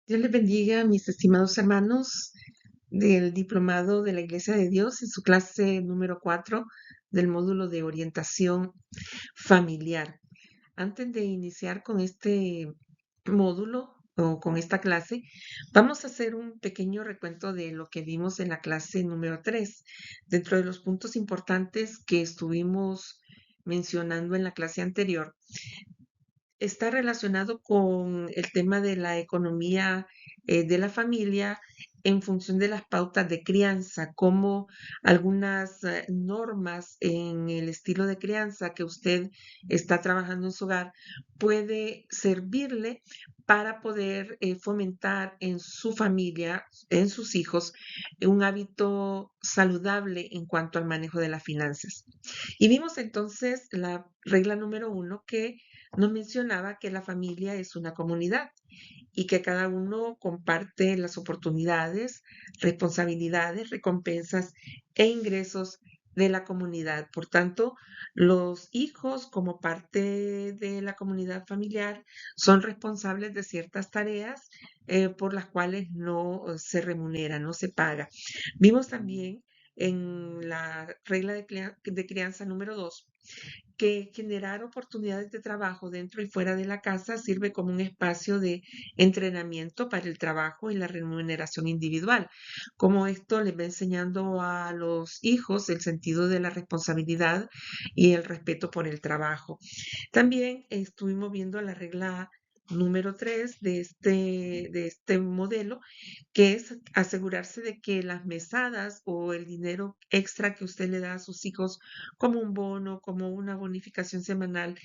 Dios les bendiga, mis estimados hermanos del Diplomado de la Iglesia de Dios en su clase número 4 del módulo de orientación familiar. Antes de iniciar con este módulo o con esta clase, vamos a hacer un pequeño recuento de lo que vimos en la clase número 3. Dentro de los puntos importantes que estuvimos mencionando en la clase anterior, está relacionado con el tema de la economía de la familia en función de las pautas de crianza, como algunas normas en el estilo de crianza que usted está trabajando en su hogar puede servirle para poder fomentar en su familia, en sus hijos, un hábito saludable en cuanto al manejo de las finanzas. Y vimos entonces la regla número 1 que nos mencionaba que la familia es una comunidad y que cada uno comparte las oportunidades, responsabilidades, recompensas e ingresos de la comunidad. Por tanto, los hijos como parte de la comunidad familiar son responsables de ciertas tareas por las cuales no se remunera, no se paga. Vimos también en la regla de crianza número 2 que generar oportunidades de trabajo dentro y fuera de la casa sirve como un espacio de entrenamiento para el trabajo y la remuneración individual. Como esto les va enseñando a los hijos el sentido de la responsabilidad y el respeto por el trabajo. También estuvimos viendo la regla número 3 de este modelo, que es asegurarse de que las mesadas o el dinero extra que usted le da a sus hijos como un bono, como una bonificación semanal,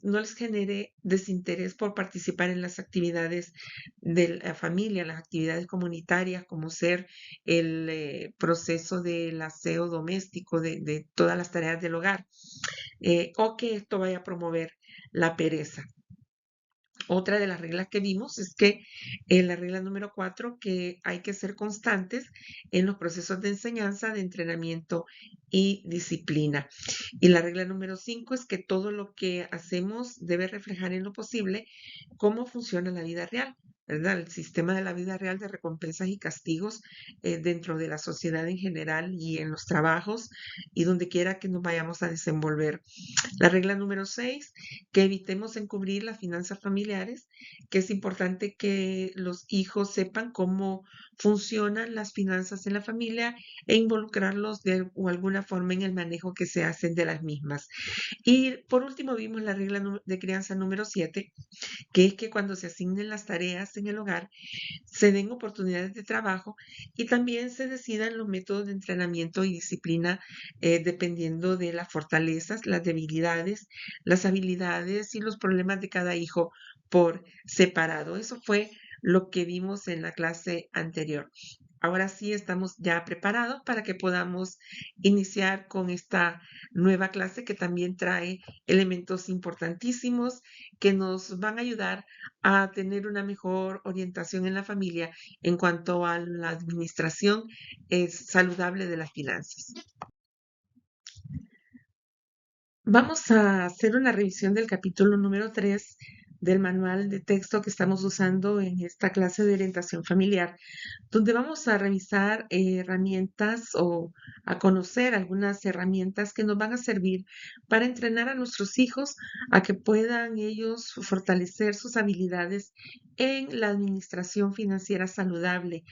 no les genere desinterés por participar en las actividades de la familia, las actividades comunitarias, como ser el proceso del aseo doméstico, de todas las tareas del hogar, o que esto vaya a promover la pereza. Otra de las reglas que vimos es que la regla número 4, que hay que ser constantes en los procesos de enseñanza, de entrenamiento y disciplina. Y la regla número 5 es que todo lo que hacemos debe reflejar en lo posible cómo funciona la vida real, ¿verdad? El sistema de la vida real de recompensas y castigos dentro de la sociedad en general y en los trabajos y donde quiera que nos vayamos a desenvolver. La regla número 6, que evitemos encubrir las finanzas familiares, que es importante que los hijos sepan cómo funcionan las finanzas en la familia e involucrarlos de alguna forma en el manejo que se hacen de las mismas. Y por último vimos la regla de crianza número 7, que es que cuando se asignen las tareas en el hogar, se den oportunidades de trabajo y también se decidan los métodos de entrenamiento y disciplina dependiendo de las fortalezas, las debilidades, las habilidades y los problemas de cada hijo por separado. Eso fue lo que vimos en la clase anterior. Ahora sí estamos ya preparados para que podamos iniciar con esta nueva clase que también trae elementos importantísimos que nos van a ayudar a tener una mejor orientación en la familia en cuanto a la administración saludable de las finanzas. Vamos a hacer una revisión del capítulo número 3 del manual de texto que estamos usando en esta clase de orientación familiar, donde vamos a revisar herramientas o a conocer algunas herramientas que nos van a servir para entrenar a nuestros hijos a que puedan ellos fortalecer sus habilidades en la administración financiera saludable.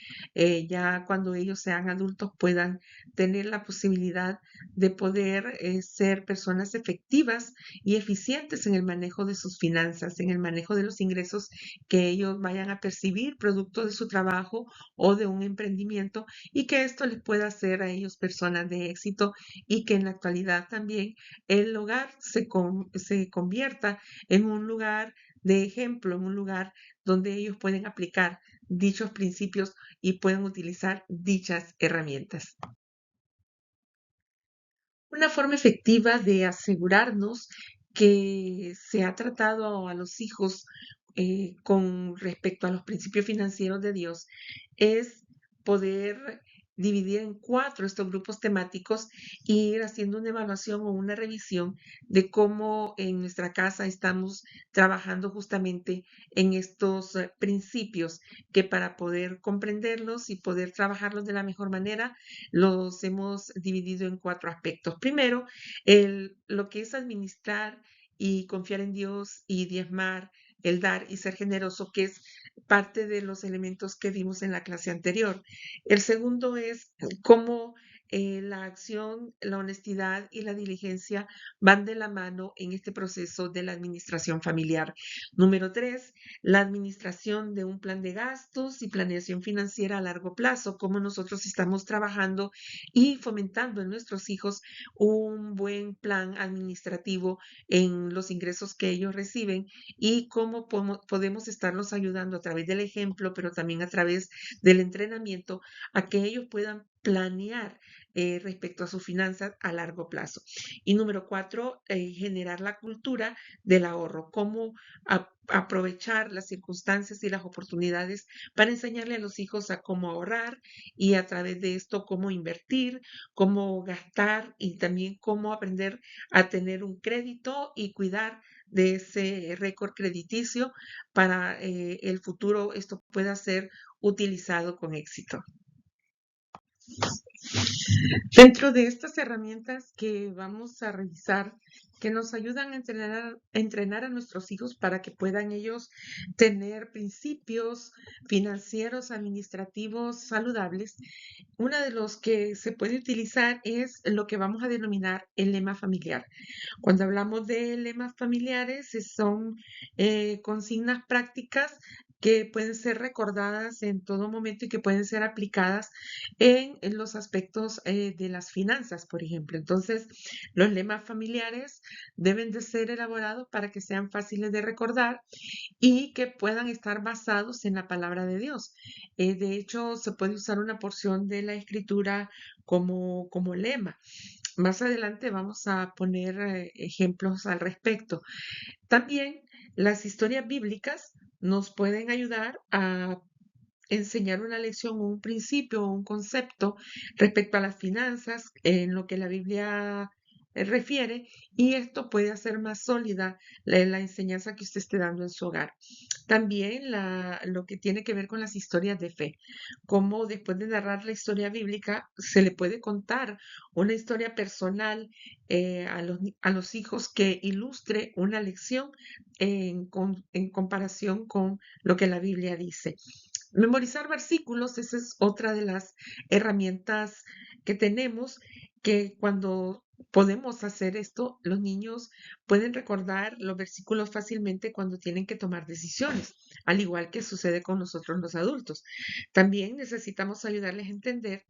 Ya cuando ellos sean adultos puedan tener la posibilidad de poder ser personas efectivas y eficientes en el manejo de sus finanzas, en el manejo de los ingresos que ellos vayan a percibir producto de su trabajo o de un emprendimiento, y que esto les pueda hacer a ellos personas de éxito y que en la actualidad también el hogar se convierta en un lugar de ejemplo, en un lugar donde ellos pueden aplicar dichos principios y pueden utilizar dichas herramientas. Una forma efectiva de asegurarnos que se ha tratado a los hijos con respecto a los principios financieros de Dios es poder dividir en 4 estos grupos temáticos y ir haciendo una evaluación o una revisión de cómo en nuestra casa estamos trabajando justamente en estos principios que para poder comprenderlos y poder trabajarlos de la mejor manera, los hemos dividido en 4 aspectos. Primero, lo que es administrar y confiar en Dios y diezmar, el dar y ser generoso, que es parte de los elementos que vimos en la clase anterior. El segundo es cómo la acción, la honestidad y la diligencia van de la mano en este proceso de la administración familiar. Número 3, la administración de un plan de gastos y planeación financiera a largo plazo, cómo nosotros estamos trabajando y fomentando en nuestros hijos un buen plan administrativo en los ingresos que ellos reciben y cómo podemos estarlos ayudando a través del ejemplo, pero también a través del entrenamiento a que ellos puedan planear respecto a sus finanzas a largo plazo. Y número 4, generar la cultura del ahorro, cómo aprovechar las circunstancias y las oportunidades para enseñarle a los hijos a cómo ahorrar y a través de esto cómo invertir, cómo gastar y también cómo aprender a tener un crédito y cuidar de ese récord crediticio para el futuro esto pueda ser utilizado con éxito. Dentro de estas herramientas que vamos a revisar, que nos ayudan a entrenar a nuestros hijos para que puedan ellos tener principios financieros, administrativos saludables, uno de los que se puede utilizar es lo que vamos a denominar el lema familiar. Cuando hablamos de lemas familiares, son consignas prácticas que pueden ser recordadas en todo momento y que pueden ser aplicadas en los aspectos de las finanzas, por ejemplo. Entonces, los lemas familiares deben de ser elaborados para que sean fáciles de recordar y que puedan estar basados en la palabra de Dios. De hecho, se puede usar una porción de la escritura como lema. Más adelante vamos a poner ejemplos al respecto. También las historias bíblicas nos pueden ayudar a enseñar una lección o un principio o un concepto respecto a las finanzas en lo que la Biblia refiere y esto puede hacer más sólida la enseñanza que usted esté dando en su hogar. También lo que tiene que ver con las historias de fe, cómo después de narrar la historia bíblica se le puede contar una historia personal a los hijos que ilustre una lección en comparación con lo que la Biblia dice. Memorizar versículos, esa es otra de las herramientas que tenemos, que cuando podemos hacer esto, los niños pueden recordar los versículos fácilmente cuando tienen que tomar decisiones, al igual que sucede con nosotros los adultos. También necesitamos ayudarles a entender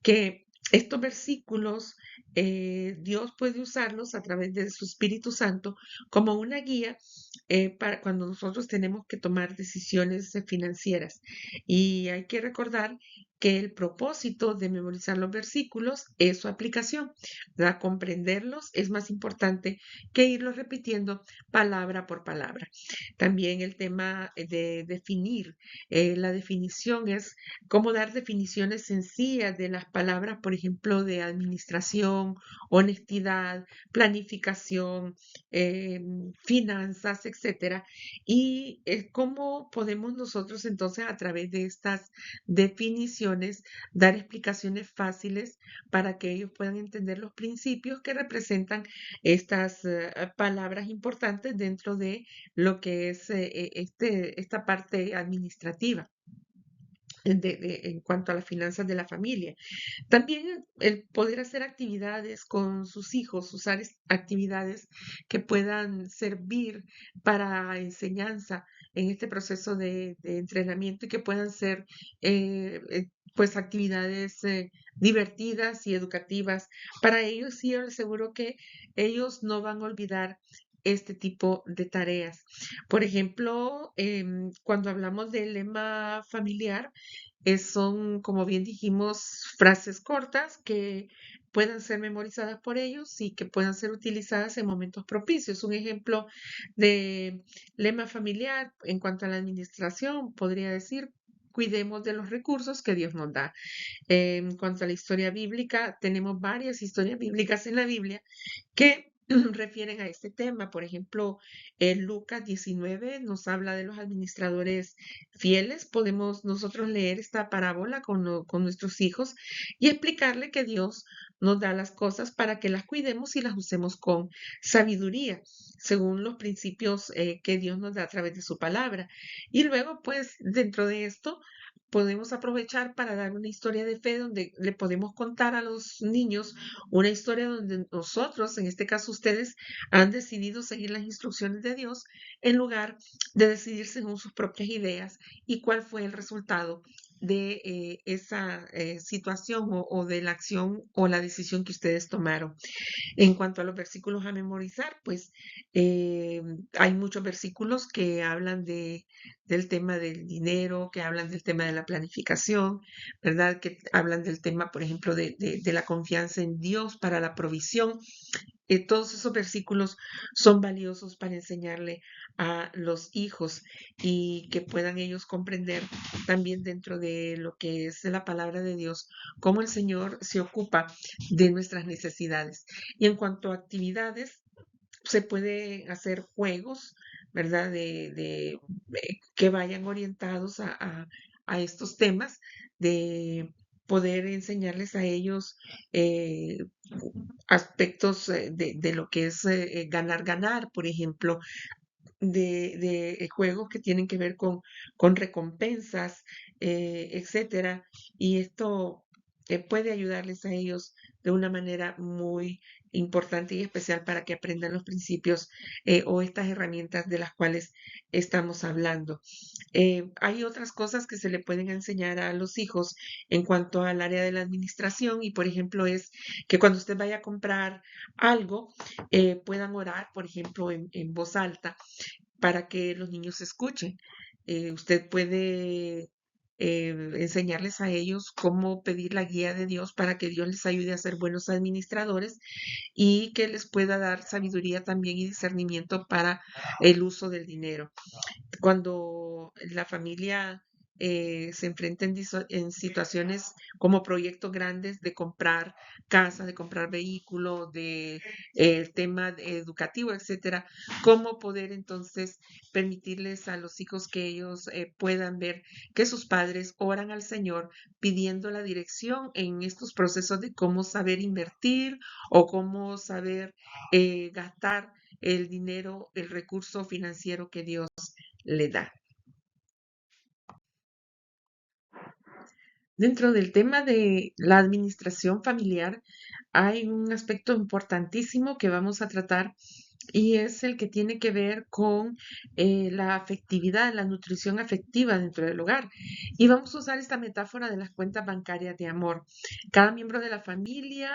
que estos versículos Dios puede usarlos a través de su Espíritu Santo como una guía para cuando nosotros tenemos que tomar decisiones financieras. Y hay que recordar que el propósito de memorizar los versículos es su aplicación. ¿Verdad? Comprenderlos es más importante que irlos repitiendo palabra por palabra. También el tema de definir. La definición es cómo dar definiciones sencillas de las palabras, por ejemplo, de administración, honestidad, planificación, finanzas, etcétera. Y cómo podemos nosotros entonces a través de estas definiciones dar explicaciones fáciles para que ellos puedan entender los principios que representan estas palabras importantes dentro de lo que es esta parte administrativa en cuanto a las finanzas de la familia. También el poder hacer actividades con sus hijos, usar actividades que puedan servir para enseñanza en este proceso de entrenamiento y que puedan ser pues actividades divertidas y educativas para ellos y yo les aseguro que ellos no van a olvidar este tipo de tareas. Por ejemplo, cuando hablamos del lema familiar, son, como bien dijimos, frases cortas que puedan ser memorizadas por ellos y que puedan ser utilizadas en momentos propicios. Un ejemplo de lema familiar en cuanto a la administración podría decir, cuidemos de los recursos que Dios nos da. En cuanto a la historia bíblica, tenemos varias historias bíblicas en la Biblia que refieren a este tema. Por ejemplo, en Lucas 19 nos habla de los administradores fieles. Podemos nosotros leer esta parábola con nuestros hijos y explicarle que Dios nos da las cosas para que las cuidemos y las usemos con sabiduría, según los principios que Dios nos da a través de su palabra. Y luego, pues, dentro de esto, podemos aprovechar para dar una historia de fe donde le podemos contar a los niños una historia donde nosotros, en este caso ustedes, han decidido seguir las instrucciones de Dios en lugar de decidir según sus propias ideas y cuál fue el resultado de esa situación o de la acción o la decisión que ustedes tomaron. En cuanto a los versículos a memorizar, pues eh, hay muchos versículos que hablan del tema del dinero, que hablan del tema de la planificación, ¿verdad? Que hablan del tema, por ejemplo, de la confianza en Dios para la provisión. Todos esos versículos son valiosos para enseñarle a los hijos y que puedan ellos comprender también dentro de lo que es la palabra de Dios, cómo el Señor se ocupa de nuestras necesidades. Y en cuanto a actividades, se puede hacer juegos, ¿verdad? Que vayan orientados a estos temas, de poder enseñarles a ellos eh, aspectos de lo que es ganar, ganar, por ejemplo, de juegos que tienen que ver con recompensas, etcétera. Y esto puede ayudarles a ellos de una manera muy importante y especial para que aprendan los principios o estas herramientas de las cuales estamos hablando. Hay otras cosas que se le pueden enseñar a los hijos en cuanto al área de la administración y, por ejemplo, es que cuando usted vaya a comprar algo, puedan orar, por ejemplo, en voz alta para que los niños escuchen. Usted puede enseñarles a ellos cómo pedir la guía de Dios para que Dios les ayude a ser buenos administradores y que les pueda dar sabiduría también y discernimiento para el uso del dinero. Cuando la familia se enfrenta en situaciones como proyectos grandes de comprar casa, de comprar vehículos, de tema educativo, etcétera, cómo poder entonces permitirles a los hijos que ellos puedan ver que sus padres oran al Señor pidiendo la dirección en estos procesos de cómo saber invertir o cómo saber gastar el dinero, el recurso financiero que Dios le da. Dentro del tema de la administración familiar, hay un aspecto importantísimo que vamos a tratar y es el que tiene que ver con la afectividad, la nutrición afectiva dentro del hogar. Y vamos a usar esta metáfora de las cuentas bancarias de amor. Cada miembro de la familia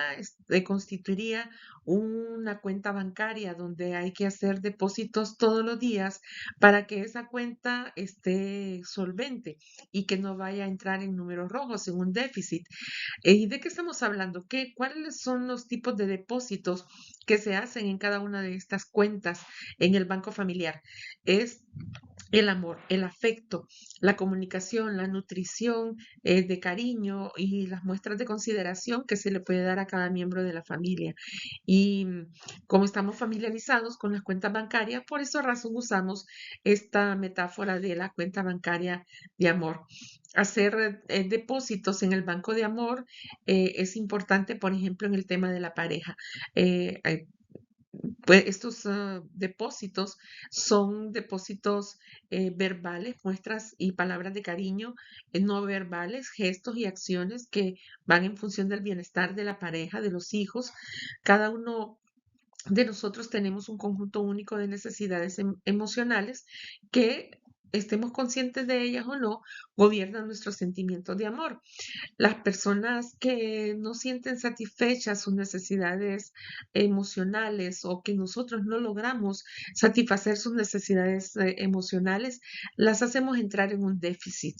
constituiría una cuenta bancaria donde hay que hacer depósitos todos los días para que esa cuenta esté solvente y que no vaya a entrar en números rojos, en un déficit. ¿Y de qué estamos hablando? ¿Cuáles son los tipos de depósitos que se hacen en cada una de estas cuentas en el banco familiar? Es el amor, el afecto, la comunicación, la nutrición de cariño y las muestras de consideración que se le puede dar a cada miembro de la familia. Y como estamos familiarizados con las cuentas bancarias, por esa razón usamos esta metáfora de la cuenta bancaria de amor. Hacer depósitos en el banco de amor es importante, por ejemplo, en el tema de la pareja. Eh, eh, pues estos depósitos son depósitos verbales, muestras y palabras de cariño, no verbales, gestos y acciones que van en función del bienestar de la pareja, de los hijos. Cada uno de nosotros tenemos un conjunto único de necesidades emocionales que estemos conscientes de ellas o no, gobiernan nuestros sentimientos de amor. Las personas que no sienten satisfechas sus necesidades emocionales o que nosotros no logramos satisfacer sus necesidades emocionales, las hacemos entrar en un déficit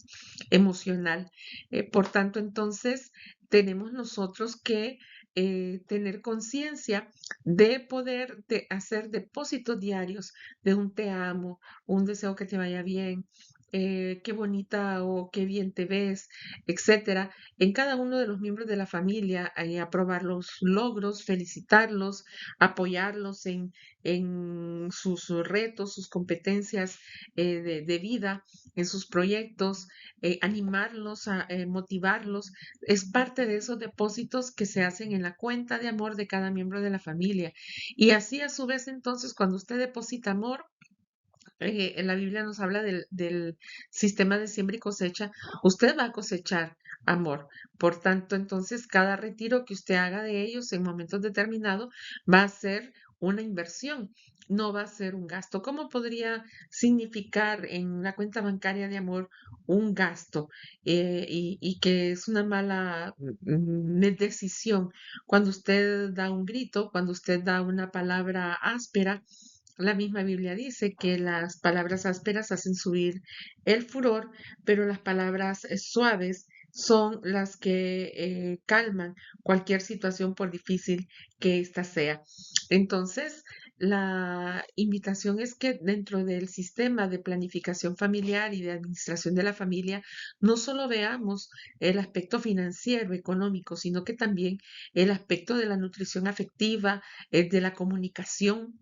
emocional. Por tanto, entonces, tenemos nosotros que tener conciencia de poder hacer depósitos diarios de un te amo, un deseo que te vaya bien, qué bonita o qué bien te ves, etcétera, en cada uno de los miembros de la familia, aprobar los logros, felicitarlos, apoyarlos en sus retos, sus competencias de vida, en sus proyectos, animarlos, motivarlos, es parte de esos depósitos que se hacen en la cuenta de amor de cada miembro de la familia. Y así a su vez entonces cuando usted deposita amor, en la Biblia nos habla del sistema de siembra y cosecha, usted va a cosechar amor. Por tanto, entonces, cada retiro que usted haga de ellos en momentos determinados va a ser una inversión, no va a ser un gasto. ¿Cómo podría significar en una cuenta bancaria de amor un gasto y que es una mala decisión? Cuando usted da un grito, cuando usted da una palabra áspera, la misma Biblia dice que las palabras ásperas hacen subir el furor, pero las palabras suaves son las que calman cualquier situación por difícil que ésta sea. Entonces, la invitación es que dentro del sistema de planificación familiar y de administración de la familia, no solo veamos el aspecto financiero, económico, sino que también el aspecto de la nutrición afectiva, de la comunicación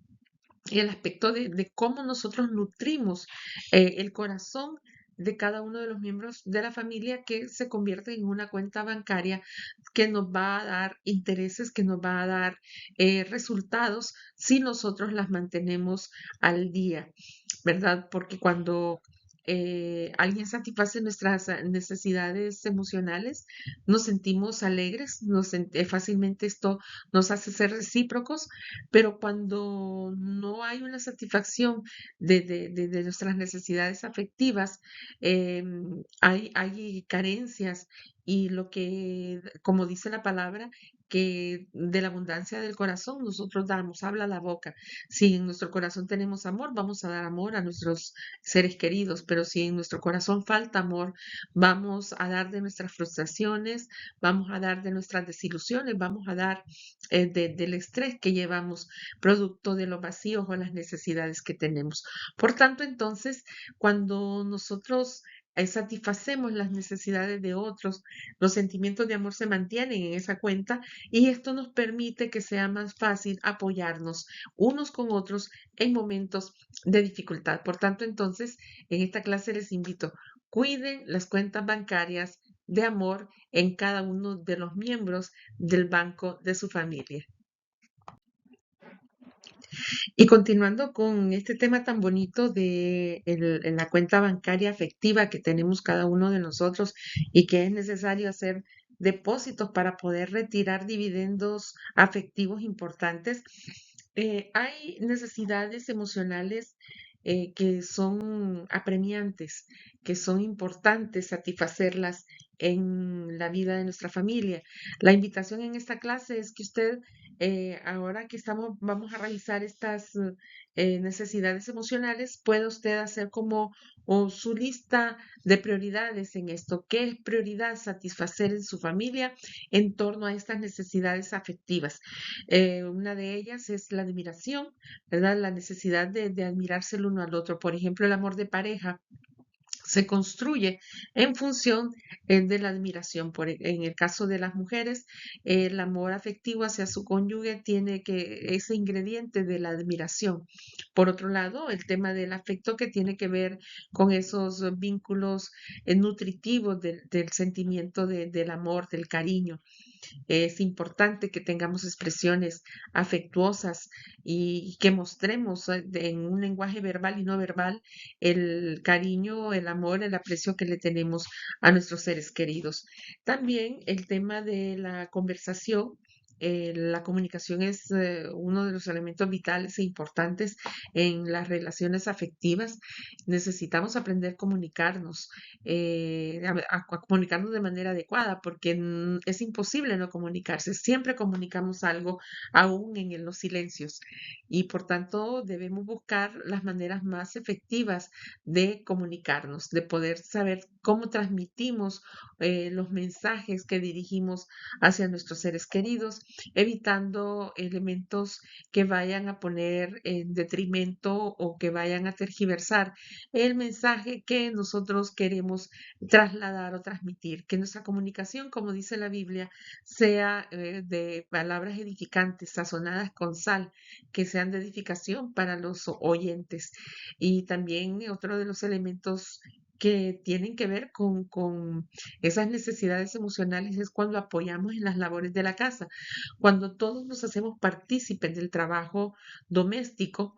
y el aspecto de cómo nosotros nutrimos el corazón de cada uno de los miembros de la familia que se convierte en una cuenta bancaria que nos va a dar intereses, que nos va a dar resultados si nosotros las mantenemos al día, ¿verdad? Porque cuando alguien satisface nuestras necesidades emocionales, nos sentimos alegres, fácilmente esto nos hace ser recíprocos, pero cuando no hay una satisfacción de nuestras necesidades afectivas, hay carencias y lo que, como dice la palabra, que de la abundancia del corazón nosotros damos, habla la boca. Si en nuestro corazón tenemos amor, vamos a dar amor a nuestros seres queridos, pero si en nuestro corazón falta amor, vamos a dar de nuestras frustraciones, vamos a dar de nuestras desilusiones, vamos a dar del estrés que llevamos producto de los vacíos o las necesidades que tenemos. Por tanto, entonces, cuando nosotros satisfacemos las necesidades de otros, los sentimientos de amor se mantienen en esa cuenta y esto nos permite que sea más fácil apoyarnos unos con otros en momentos de dificultad. Por tanto, entonces, en esta clase les invito, cuiden las cuentas bancarias de amor en cada uno de los miembros del banco de su familia. Y continuando con este tema tan bonito de en la cuenta bancaria afectiva que tenemos cada uno de nosotros y que es necesario hacer depósitos para poder retirar dividendos afectivos importantes, hay necesidades emocionales que son apremiantes, que son importantes satisfacerlas en la vida de nuestra familia. La invitación en esta clase es que usted ahora que vamos a revisar estas necesidades emocionales, puede usted hacer como su lista de prioridades en esto. ¿Qué es prioridad satisfacer en su familia en torno a estas necesidades afectivas? Una de ellas es la admiración, ¿verdad? La necesidad de admirarse el uno al otro. Por ejemplo, el amor de pareja se construye en función de la admiración. En el caso de las mujeres, el amor afectivo hacia su cónyuge tiene que ese ingrediente de la admiración. Por otro lado, el tema del afecto que tiene que ver con esos vínculos nutritivos del sentimiento del amor, del cariño. Es importante que tengamos expresiones afectuosas y que mostremos en un lenguaje verbal y no verbal el cariño, el amor, el aprecio que le tenemos a nuestros seres queridos. También el tema de la conversación. La comunicación es uno de los elementos vitales e importantes en las relaciones afectivas. Necesitamos aprender a comunicarnos, a comunicarnos de manera adecuada, porque es imposible no comunicarse. Siempre comunicamos algo, aún en los silencios, y por tanto debemos buscar las maneras más efectivas de comunicarnos, de poder saber cómo transmitimos los mensajes que dirigimos hacia nuestros seres queridos evitando elementos que vayan a poner en detrimento o que vayan a tergiversar el mensaje que nosotros queremos trasladar o transmitir. Que nuestra comunicación, como dice la Biblia, sea de palabras edificantes, sazonadas con sal, que sean de edificación para los oyentes. Y también otro de los elementos que tienen que ver con esas necesidades emocionales es cuando apoyamos en las labores de la casa, cuando todos nos hacemos partícipes del trabajo doméstico.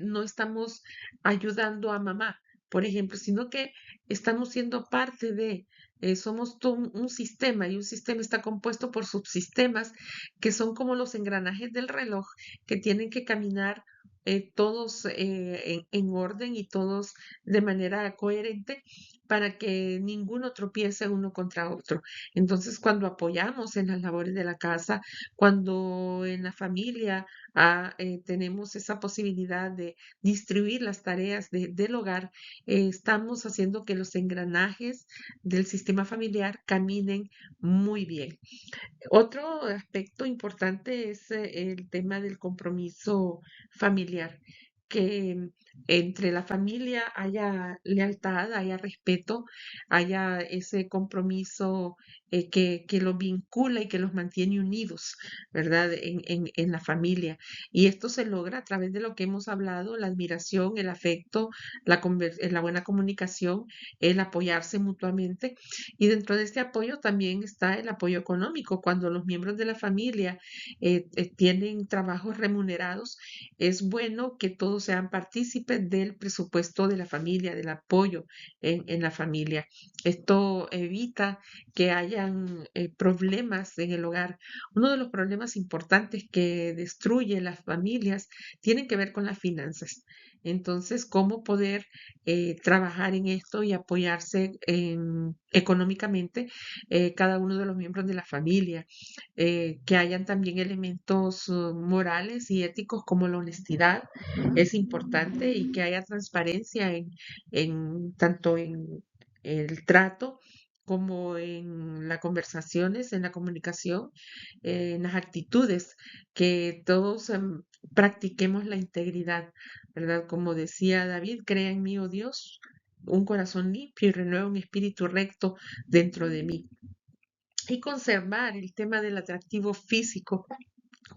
No estamos ayudando a mamá, por ejemplo, sino que estamos siendo parte de, somos todo un sistema, y un sistema está compuesto por subsistemas que son como los engranajes del reloj que tienen que caminar todos en orden y todos de manera coherente para que ninguno tropiece uno contra otro. Entonces, cuando apoyamos en las labores de la casa, cuando en la familia tenemos esa posibilidad de distribuir las tareas del hogar, estamos haciendo que los engranajes del sistema familiar caminen muy bien. Otro aspecto importante es el tema del compromiso familiar, que entre la familia haya lealtad, haya respeto, haya ese compromiso que los vincula y que los mantiene unidos, ¿verdad? En la familia. Y esto se logra a través de lo que hemos hablado, la admiración, el afecto, la buena comunicación, el apoyarse mutuamente. Y dentro de este apoyo también está el apoyo económico. Cuando los miembros de la familia tienen trabajos remunerados, es bueno que todos sean partícipes del presupuesto de la familia, del apoyo en la familia. Esto evita que hayan problemas en el hogar. Uno de los problemas importantes que destruye las familias tienen que ver con las finanzas. Entonces, ¿cómo poder trabajar en esto y apoyarse económicamente cada uno de los miembros de la familia? Que hayan también elementos morales y éticos como la honestidad es importante, y que haya transparencia tanto en el trato como en las conversaciones, en la comunicación, en las actitudes, que todos practiquemos la integridad, ¿verdad? Como decía David, crea en mí, oh Dios, un corazón limpio y renueva un espíritu recto dentro de mí. Y conservar el tema del atractivo físico,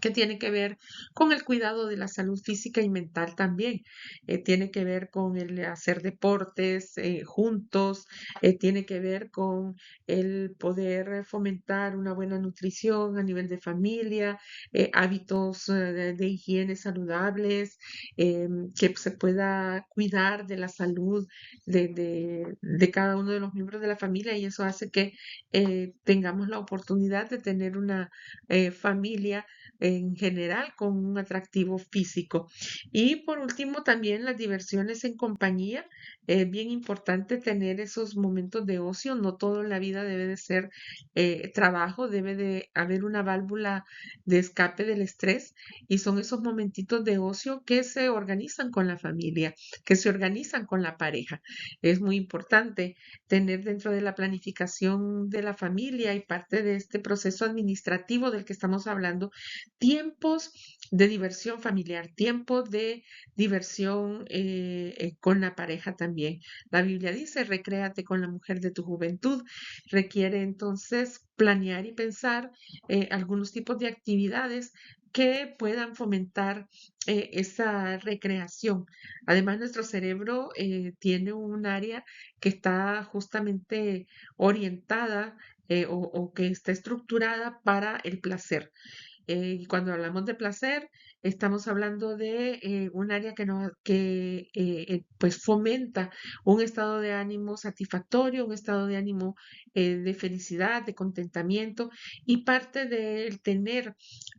que tiene que ver con el cuidado de la salud física y mental también. Tiene que ver con el hacer deportes juntos, tiene que ver con el poder fomentar una buena nutrición a nivel de familia, hábitos de higiene saludables, que se pueda cuidar de la salud de cada uno de los miembros de la familia, y eso hace que tengamos la oportunidad de tener una familia en general con un atractivo físico. Y por último, también las diversiones en compañía. Es bien importante tener esos momentos de ocio. No todo en la vida debe de ser trabajo, debe de haber una válvula de escape del estrés, y son esos momentitos de ocio que se organizan con la familia, que se organizan con la pareja. Es muy importante tener dentro de la planificación de la familia y parte de este proceso administrativo del que estamos hablando, tiempos de diversión familiar, tiempos de diversión con la pareja también. La Biblia dice, recréate con la mujer de tu juventud. Requiere entonces planear y pensar algunos tipos de actividades que puedan fomentar esa recreación. Además, nuestro cerebro tiene un área que está justamente orientada o que está estructurada para el placer. Y cuando hablamos de placer, estamos hablando de un área pues fomenta un estado de ánimo satisfactorio, un estado de ánimo de felicidad, de contentamiento, y parte del tener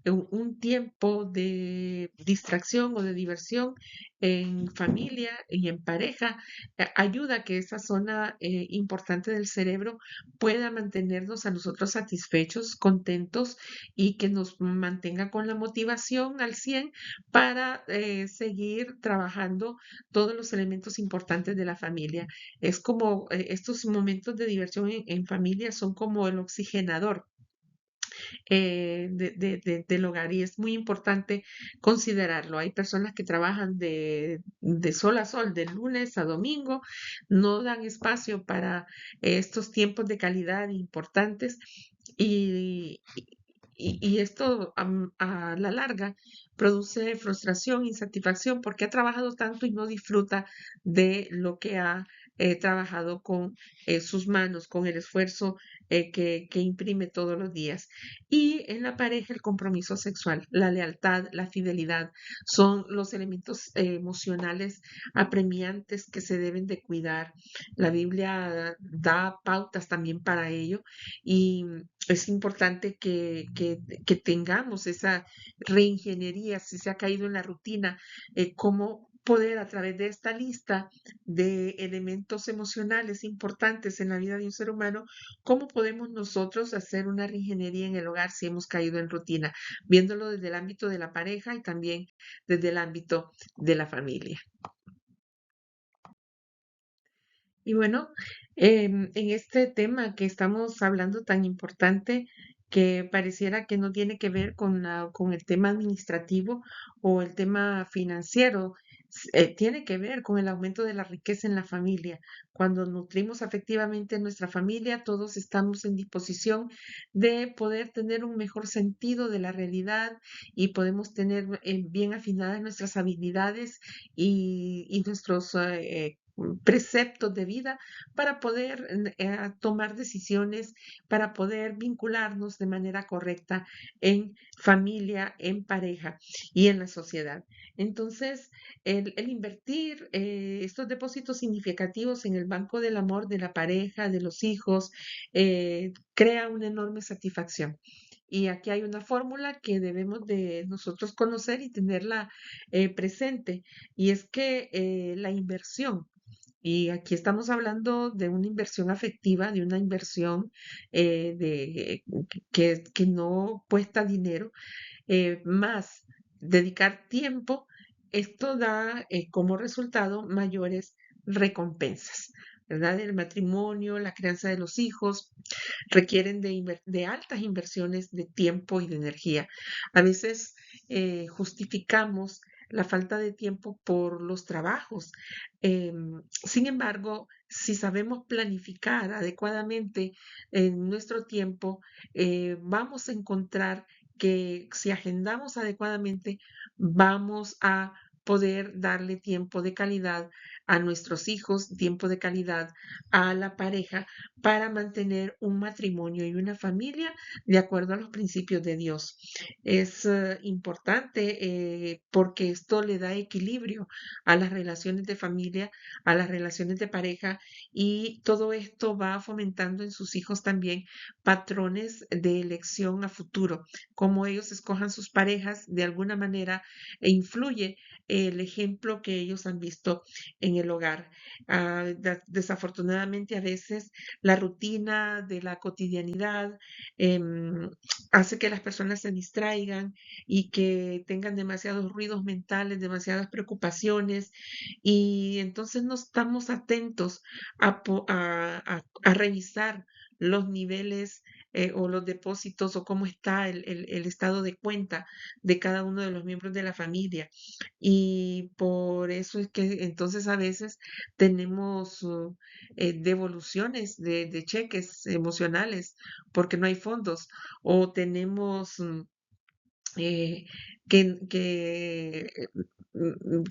un tiempo de distracción o de diversión en familia y en pareja ayuda a que esa zona importante del cerebro pueda mantenernos a nosotros satisfechos, contentos, y que nos mantenga con la motivación al 100 para seguir trabajando todos los elementos importantes de la familia. Es como estos momentos de diversión en familia son como el oxigenador del hogar y es muy importante considerarlo. Hay personas que trabajan de sol a sol, de lunes a domingo, no dan espacio para estos tiempos de calidad importantes y, y esto a la larga produce frustración, insatisfacción porque ha trabajado tanto y no disfruta de lo que ha trabajado con sus manos, con el esfuerzo que imprime todos los días. Y en la pareja el compromiso sexual, la lealtad, la fidelidad son los elementos emocionales apremiantes que se deben de cuidar. La Biblia da pautas también para ello y es importante que tengamos esa reingeniería, si se ha caído en la rutina, cómo poder a través de esta lista de elementos emocionales importantes en la vida de un ser humano, cómo podemos nosotros hacer una reingeniería en el hogar si hemos caído en rutina, viéndolo desde el ámbito de la pareja y también desde el ámbito de la familia. Y bueno, en este tema que estamos hablando tan importante, que pareciera que no tiene que ver con el tema administrativo o el tema financiero, tiene que ver con el aumento de la riqueza en la familia. Cuando nutrimos afectivamente a nuestra familia, todos estamos en disposición de poder tener un mejor sentido de la realidad y podemos tener bien afinadas nuestras habilidades y nuestros preceptos de vida para poder tomar decisiones, para poder vincularnos de manera correcta en familia, en pareja y en la sociedad. Entonces, el invertir estos depósitos significativos en el banco del amor de la pareja, de los hijos, crea una enorme satisfacción. Y aquí hay una fórmula que debemos de nosotros conocer y tenerla presente, y es que la inversión y aquí estamos hablando de una inversión afectiva, de una inversión que no cuesta dinero, más dedicar tiempo, esto da como resultado mayores recompensas, ¿verdad? El matrimonio, la crianza de los hijos requieren de altas inversiones de tiempo y de energía. A veces justificamos la falta de tiempo por los trabajos. Sin embargo, si sabemos planificar adecuadamente nuestro tiempo, vamos a encontrar que si agendamos adecuadamente, vamos a poder darle tiempo de calidad a nuestros hijos, tiempo de calidad a la pareja para mantener un matrimonio y una familia de acuerdo a los principios de Dios. Es importante porque esto le da equilibrio a las relaciones de familia, a las relaciones de pareja y todo esto va fomentando en sus hijos también patrones de elección a futuro, cómo ellos escojan sus parejas de alguna manera e influye el ejemplo que ellos han visto en el hogar. Desafortunadamente a veces la rutina de la cotidianidad hace que las personas se distraigan y que tengan demasiados ruidos mentales, demasiadas preocupaciones y entonces no estamos atentos a revisar los niveles o los depósitos o cómo está el estado de cuenta de cada uno de los miembros de la familia. Y por eso es que entonces a veces tenemos devoluciones de cheques emocionales porque no hay fondos o tenemos eh, que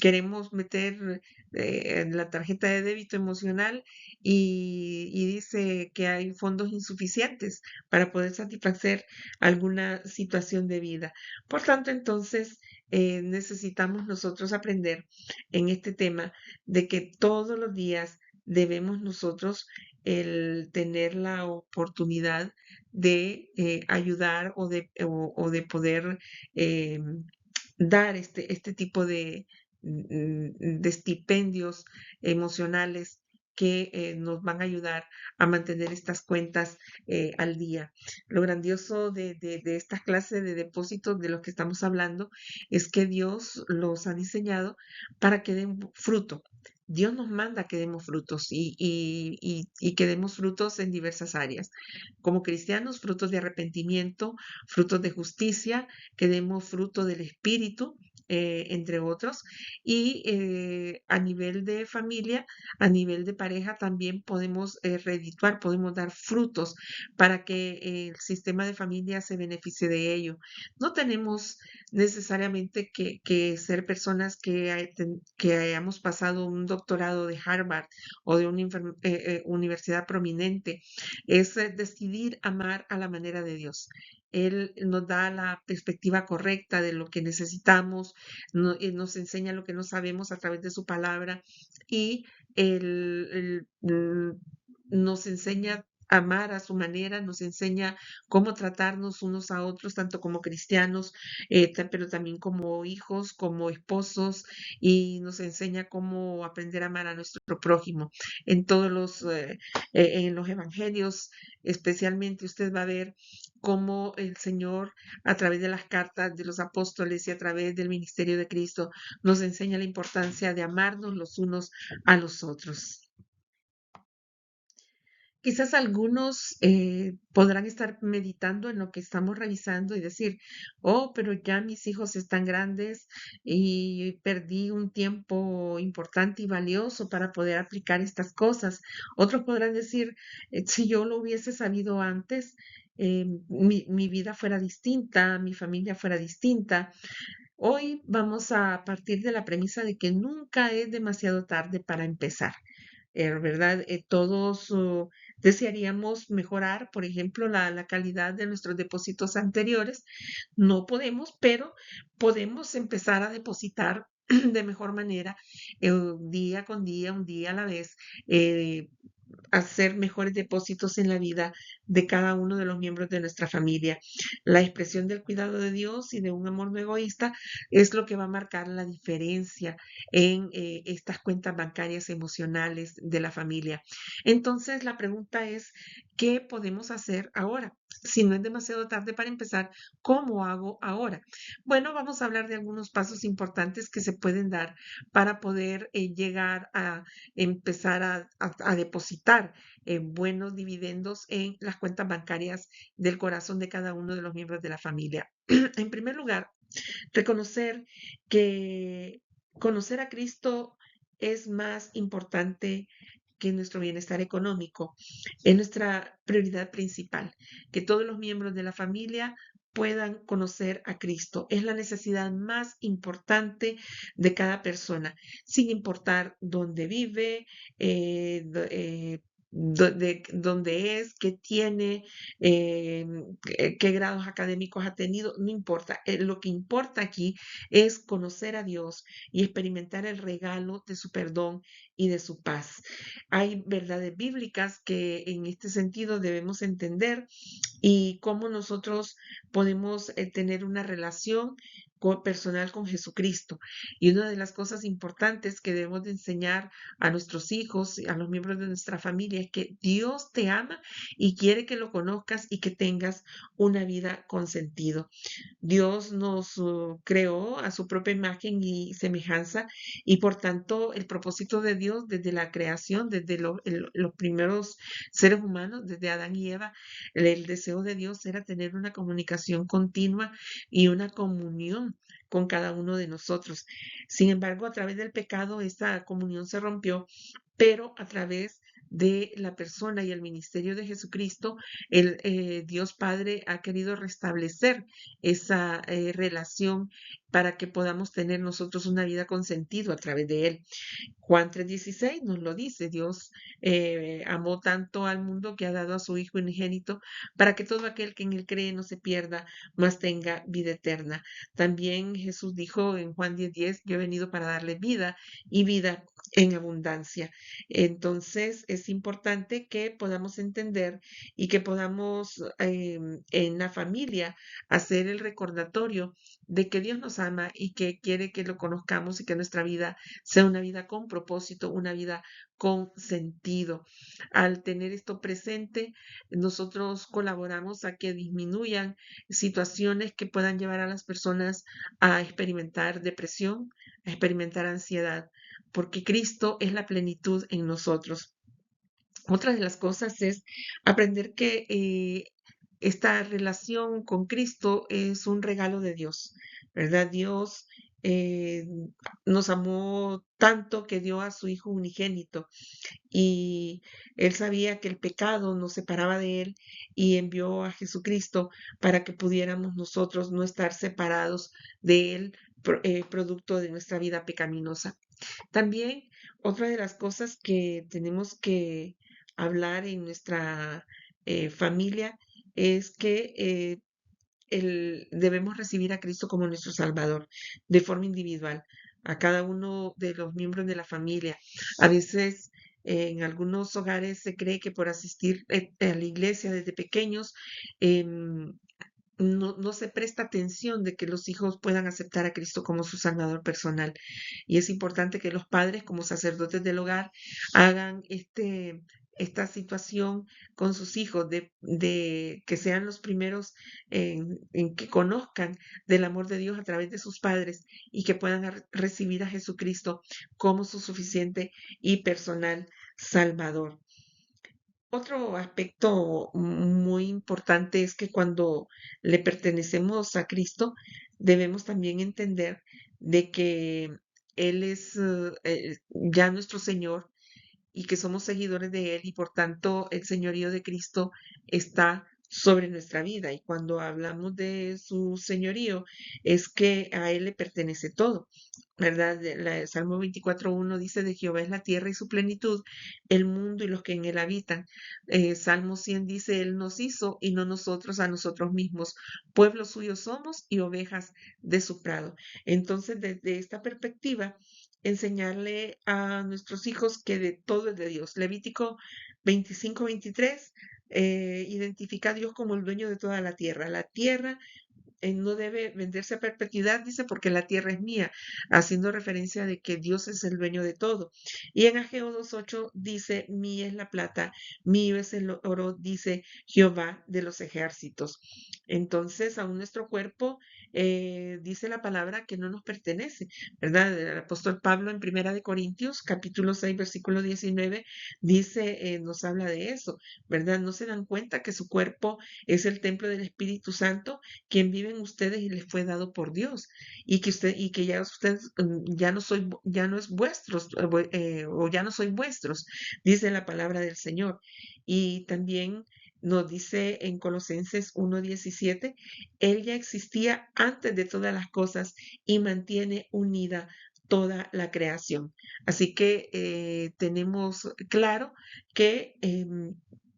queremos meter en la tarjeta de débito emocional y dice que hay fondos insuficientes para poder satisfacer alguna situación de vida. Por tanto, entonces, necesitamos nosotros aprender en este tema de que todos los días debemos nosotros el tener la oportunidad de ayudar o de poder eh, dar este tipo de estipendios emocionales que nos van a ayudar a mantener estas cuentas al día. Lo grandioso de estas clases de depósitos de los que estamos hablando es que Dios los ha diseñado para que den fruto. Dios nos manda que demos frutos y que demos frutos en diversas áreas. Como cristianos, frutos de arrepentimiento, frutos de justicia, que demos fruto del Espíritu, entre otros. Y a nivel de familia, a nivel de pareja, también podemos redituar, podemos dar frutos para que el sistema de familia se beneficie de ello. No tenemos necesariamente que ser personas que hayamos pasado un doctorado de Harvard o de una universidad prominente. Es decidir amar a la manera de Dios. Él nos da la perspectiva correcta de lo que necesitamos, nos enseña lo que no sabemos a través de su palabra y nos enseña a amar a su manera, nos enseña cómo tratarnos unos a otros, tanto como cristianos, pero también como hijos, como esposos, y nos enseña cómo aprender a amar a nuestro prójimo. En todos en los evangelios, especialmente usted va a ver cómo el Señor, a través de las cartas de los apóstoles y a través del ministerio de Cristo, nos enseña la importancia de amarnos los unos a los otros. Quizás algunos podrán estar meditando en lo que estamos revisando y decir, oh, pero ya mis hijos están grandes y perdí un tiempo importante y valioso para poder aplicar estas cosas. Otros podrán decir, si yo lo hubiese sabido antes, mi vida fuera distinta, mi familia fuera distinta. Hoy vamos a partir de la premisa de que nunca es demasiado tarde para empezar. ¿Verdad? Todos desearíamos mejorar, por ejemplo, la calidad de nuestros depósitos anteriores. No podemos, pero podemos empezar a depositar de mejor manera, día con día, un día a la vez, eh, hacer mejores depósitos en la vida de cada uno de los miembros de nuestra familia. La expresión del cuidado de Dios y de un amor no egoísta es lo que va a marcar la diferencia en estas cuentas bancarias emocionales de la familia. Entonces, la pregunta es, ¿qué podemos hacer ahora? Si no es demasiado tarde para empezar, ¿cómo hago ahora? Bueno, vamos a hablar de algunos pasos importantes que se pueden dar para poder llegar a empezar a depositar buenos dividendos en las cuentas bancarias del corazón de cada uno de los miembros de la familia. En primer lugar, reconocer que conocer a Cristo es más importante que nuestro bienestar económico. Es nuestra prioridad principal, que todos los miembros de la familia puedan conocer a Cristo. Es la necesidad más importante de cada persona, sin importar dónde vive, dónde es, qué tiene, qué grados académicos ha tenido, no importa. Lo que importa aquí es conocer a Dios y experimentar el regalo de su perdón y de su paz. Hay verdades bíblicas que en este sentido debemos entender y cómo nosotros podemos tener una relación personal con Jesucristo. Y una de las cosas importantes que debemos de enseñar a nuestros hijos, a los miembros de nuestra familia, es que Dios te ama y quiere que lo conozcas y que tengas una vida con sentido. Dios nos creó a su propia imagen y semejanza y por tanto el propósito de Dios desde la creación, desde los primeros seres humanos, desde Adán y Eva, el deseo de Dios era tener una comunicación continua y una comunión con cada uno de nosotros. Sin embargo, a través del pecado, esta comunión se rompió, pero a través de la persona y el ministerio de Jesucristo, el Dios Padre ha querido restablecer esa relación para que podamos tener nosotros una vida con sentido a través de Él. Juan 3:16 nos lo dice, Dios amó tanto al mundo que ha dado a su Hijo unigénito para que todo aquel que en Él cree no se pierda, mas tenga vida eterna. También Jesús dijo en Juan 10:10, yo he venido para darle vida y vida en abundancia. Entonces es importante que podamos entender y que podamos en la familia hacer el recordatorio de que Dios nos ama y que quiere que lo conozcamos y que nuestra vida sea una vida con propósito, una vida con sentido. Al tener esto presente, nosotros colaboramos a que disminuyan situaciones que puedan llevar a las personas a experimentar depresión, a experimentar ansiedad. porque Cristo es la plenitud en nosotros. Otra de las cosas es aprender que esta relación con Cristo es un regalo de Dios, ¿verdad? Dios eh, nos amó tanto que dio a su Hijo unigénito y Él sabía que el pecado nos separaba de Él y envió a Jesucristo para que pudiéramos nosotros no estar separados de Él, producto de nuestra vida pecaminosa. También otra de las cosas que tenemos que hablar en nuestra familia es que debemos recibir a Cristo como nuestro Salvador de forma individual, a cada uno de los miembros de la familia. A veces en algunos hogares se cree que por asistir a la iglesia desde pequeños, em, no se presta atención de que los hijos puedan aceptar a Cristo como su Salvador personal. Y es importante que los padres, como sacerdotes del hogar, hagan esta situación con sus hijos, de que sean los primeros en que conozcan del amor de Dios a través de sus padres y que puedan recibir a Jesucristo como su suficiente y personal Salvador. Otro aspecto muy importante es que cuando le pertenecemos a Cristo, debemos también entender de que Él es ya nuestro Señor y que somos seguidores de Él y por tanto el señorío de Cristo está sobre nuestra vida. Y cuando hablamos de su señorío, es que a Él le pertenece todo, ¿verdad? El Salmo 24:1 dice: de Jehová es la tierra y su plenitud, el mundo y los que en él habitan. Salmo 100 dice: Él nos hizo y no nosotros a nosotros mismos. Pueblo suyo somos y ovejas de su prado. Entonces, desde esta perspectiva, enseñarle a nuestros hijos que de todo es de Dios. Levítico 25:23 identifica a Dios como el dueño de toda la tierra. La tierra no debe venderse a perpetuidad, dice, porque la tierra es mía, haciendo referencia de que Dios es el dueño de todo. Y en Ageo 2:8 dice: mía es la plata, mío es el oro, dice Jehová de los ejércitos. Entonces, aún nuestro cuerpo, dice la palabra que no nos pertenece, ¿verdad? El apóstol Pablo en Primera de Corintios, capítulo 6, versículo 19, dice, nos habla de eso, ¿verdad? No se dan cuenta que su cuerpo es el templo del Espíritu Santo, quien vive en ustedes y les fue dado por Dios, y que ya ustedes ya no es vuestros, o ya no soy vuestros, dice la palabra del Señor. Y también nos dice en Colosenses 1:17: Él ya existía antes de todas las cosas y mantiene unida toda la creación. Así que tenemos claro que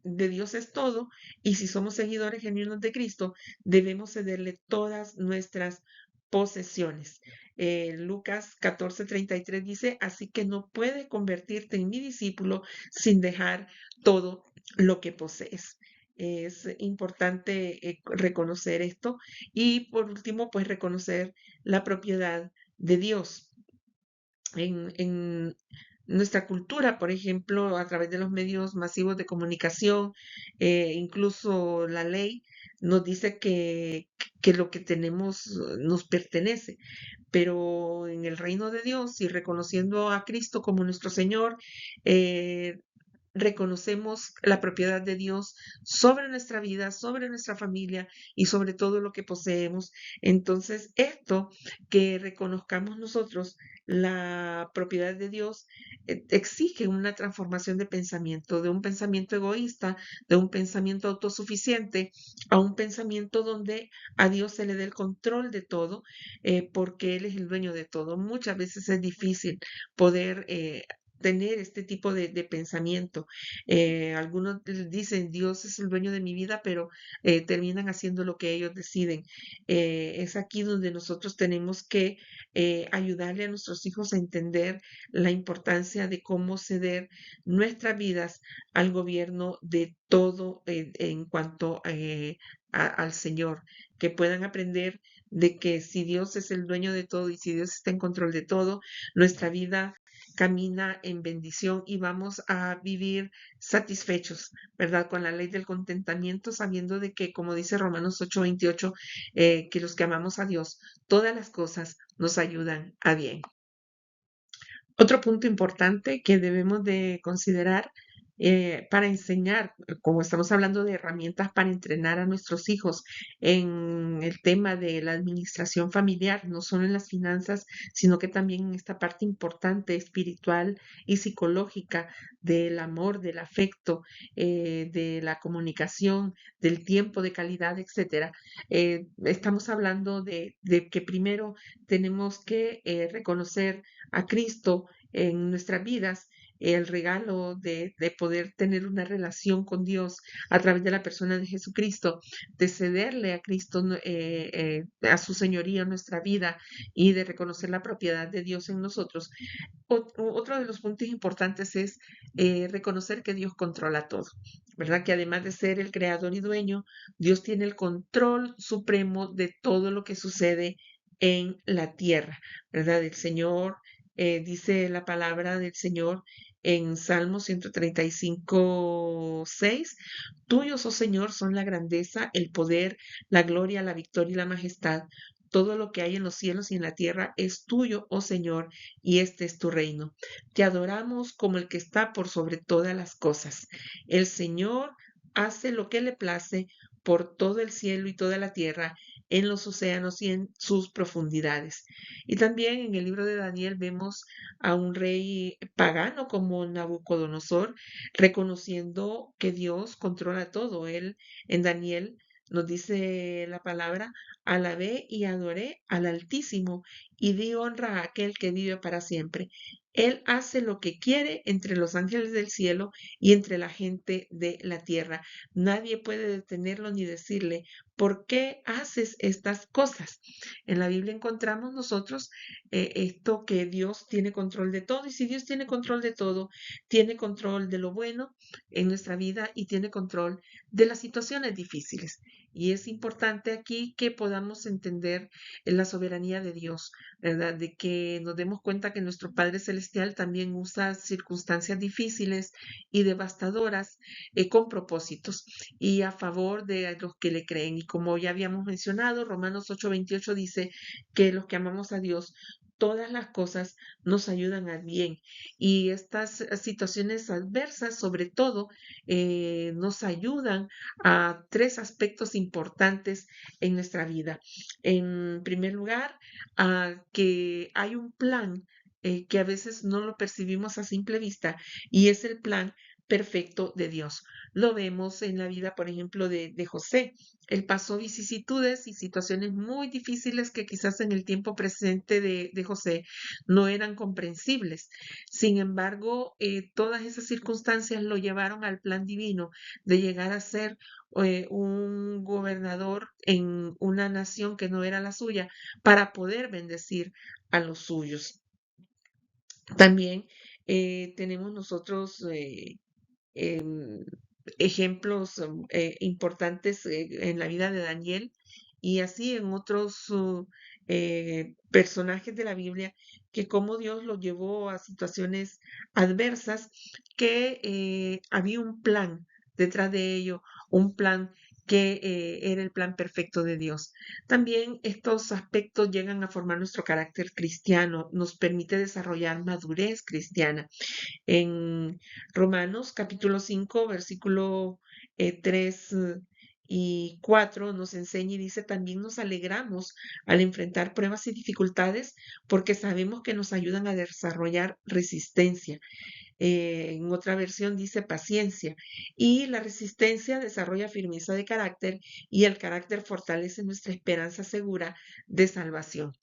de Dios es todo, y si somos seguidores genuinos de Cristo, debemos cederle todas nuestras posesiones. Lucas 14:33 dice: así que no puedes convertirte en mi discípulo sin dejar todo lo que posees. Es importante reconocer esto y por último, pues reconocer la propiedad de Dios en nuestra cultura, por ejemplo, a través de los medios masivos de comunicación, incluso la ley nos dice que lo que tenemos nos pertenece, pero en el reino de Dios y reconociendo a Cristo como nuestro Señor, eh, reconocemos la propiedad de Dios sobre nuestra vida, sobre nuestra familia y sobre todo lo que poseemos. Entonces, esto que reconozcamos nosotros la propiedad de Dios exige una transformación de pensamiento, de un pensamiento egoísta, de un pensamiento autosuficiente, a un pensamiento donde a Dios se le dé el control de todo, porque Él es el dueño de todo. Muchas veces es difícil poder tener este tipo de pensamiento. Algunos dicen: Dios es el dueño de mi vida, pero terminan haciendo lo que ellos deciden. Es aquí donde nosotros tenemos que ayudarle a nuestros hijos a entender la importancia de cómo ceder nuestras vidas al gobierno de todo en cuanto al Señor, que puedan aprender de que si Dios es el dueño de todo y si Dios está en control de todo, nuestra vida camina en bendición y vamos a vivir satisfechos, ¿verdad? Con la ley del contentamiento, sabiendo de que, como dice Romanos 8:28, que los que amamos a Dios, todas las cosas nos ayudan a bien. Otro punto importante que debemos de considerar para enseñar, como estamos hablando de herramientas para entrenar a nuestros hijos en el tema de la administración familiar, no solo en las finanzas, sino que también en esta parte importante espiritual y psicológica del amor, del afecto, de la comunicación, del tiempo de calidad, etcétera. Estamos hablando de que primero tenemos que reconocer a Cristo en nuestras vidas, el regalo de poder tener una relación con Dios a través de la persona de Jesucristo, de cederle a Cristo, a su señoría en nuestra vida y de reconocer la propiedad de Dios en nosotros. Otro de los puntos importantes es reconocer que Dios controla todo, ¿verdad? Que además de ser el creador y dueño, Dios tiene el control supremo de todo lo que sucede en la tierra, ¿verdad? El Señor, dice la palabra del Señor en Salmo 135:6, tuyos, oh Señor, son la grandeza, el poder, la gloria, la victoria y la majestad. Todo lo que hay en los cielos y en la tierra es tuyo, oh Señor, y este es tu reino. Te adoramos como el que está por sobre todas las cosas. El Señor hace lo que le place por todo el cielo y toda la tierra, en los océanos y en sus profundidades. Y también en el libro de Daniel vemos a un rey pagano como Nabucodonosor, reconociendo que Dios controla todo. Él en Daniel nos dice la palabra, alabé y adoré al Altísimo y di honra a aquel que vive para siempre. Él hace lo que quiere entre los ángeles del cielo y entre la gente de la tierra. Nadie puede detenerlo ni decirle, ¿por qué haces estas cosas? En la Biblia encontramos nosotros esto que Dios tiene control de todo. Y si Dios tiene control de todo, tiene control de lo bueno en nuestra vida y tiene control de las situaciones difíciles. Y es importante aquí que podamos entender la soberanía de Dios, ¿verdad? De que nos demos cuenta que nuestro Padre Celestial también usa circunstancias difíciles y devastadoras con propósitos y a favor de los que le creen. Y como ya habíamos mencionado, Romanos 8:28 dice que los que amamos a Dios, todas las cosas nos ayudan al bien. Y estas situaciones adversas, sobre todo, nos ayudan a tres aspectos importantes en nuestra vida. En primer lugar, a que hay un plan que a veces no lo percibimos a simple vista y es el plan perfecto de Dios. Lo vemos en la vida, por ejemplo, de José. Él pasó vicisitudes y situaciones muy difíciles que quizás en el tiempo presente de José no eran comprensibles. Sin embargo, todas esas circunstancias lo llevaron al plan divino de llegar a ser un gobernador en una nación que no era la suya para poder bendecir a los suyos. También tenemos nosotros em, ejemplos importantes en la vida de Daniel y así en otros personajes de la Biblia, que como Dios los llevó a situaciones adversas, que había un plan detrás de ello, un plan que era el plan perfecto de Dios. También estos aspectos llegan a formar nuestro carácter cristiano, nos permite desarrollar madurez cristiana. En Romanos capítulo 5, versículo 3 y 4 nos enseña y dice, también nos alegramos al enfrentar pruebas y dificultades porque sabemos que nos ayudan a desarrollar resistencia. En otra versión dice paciencia. Y la resistencia desarrolla firmeza de carácter y el carácter fortalece nuestra esperanza segura de salvación.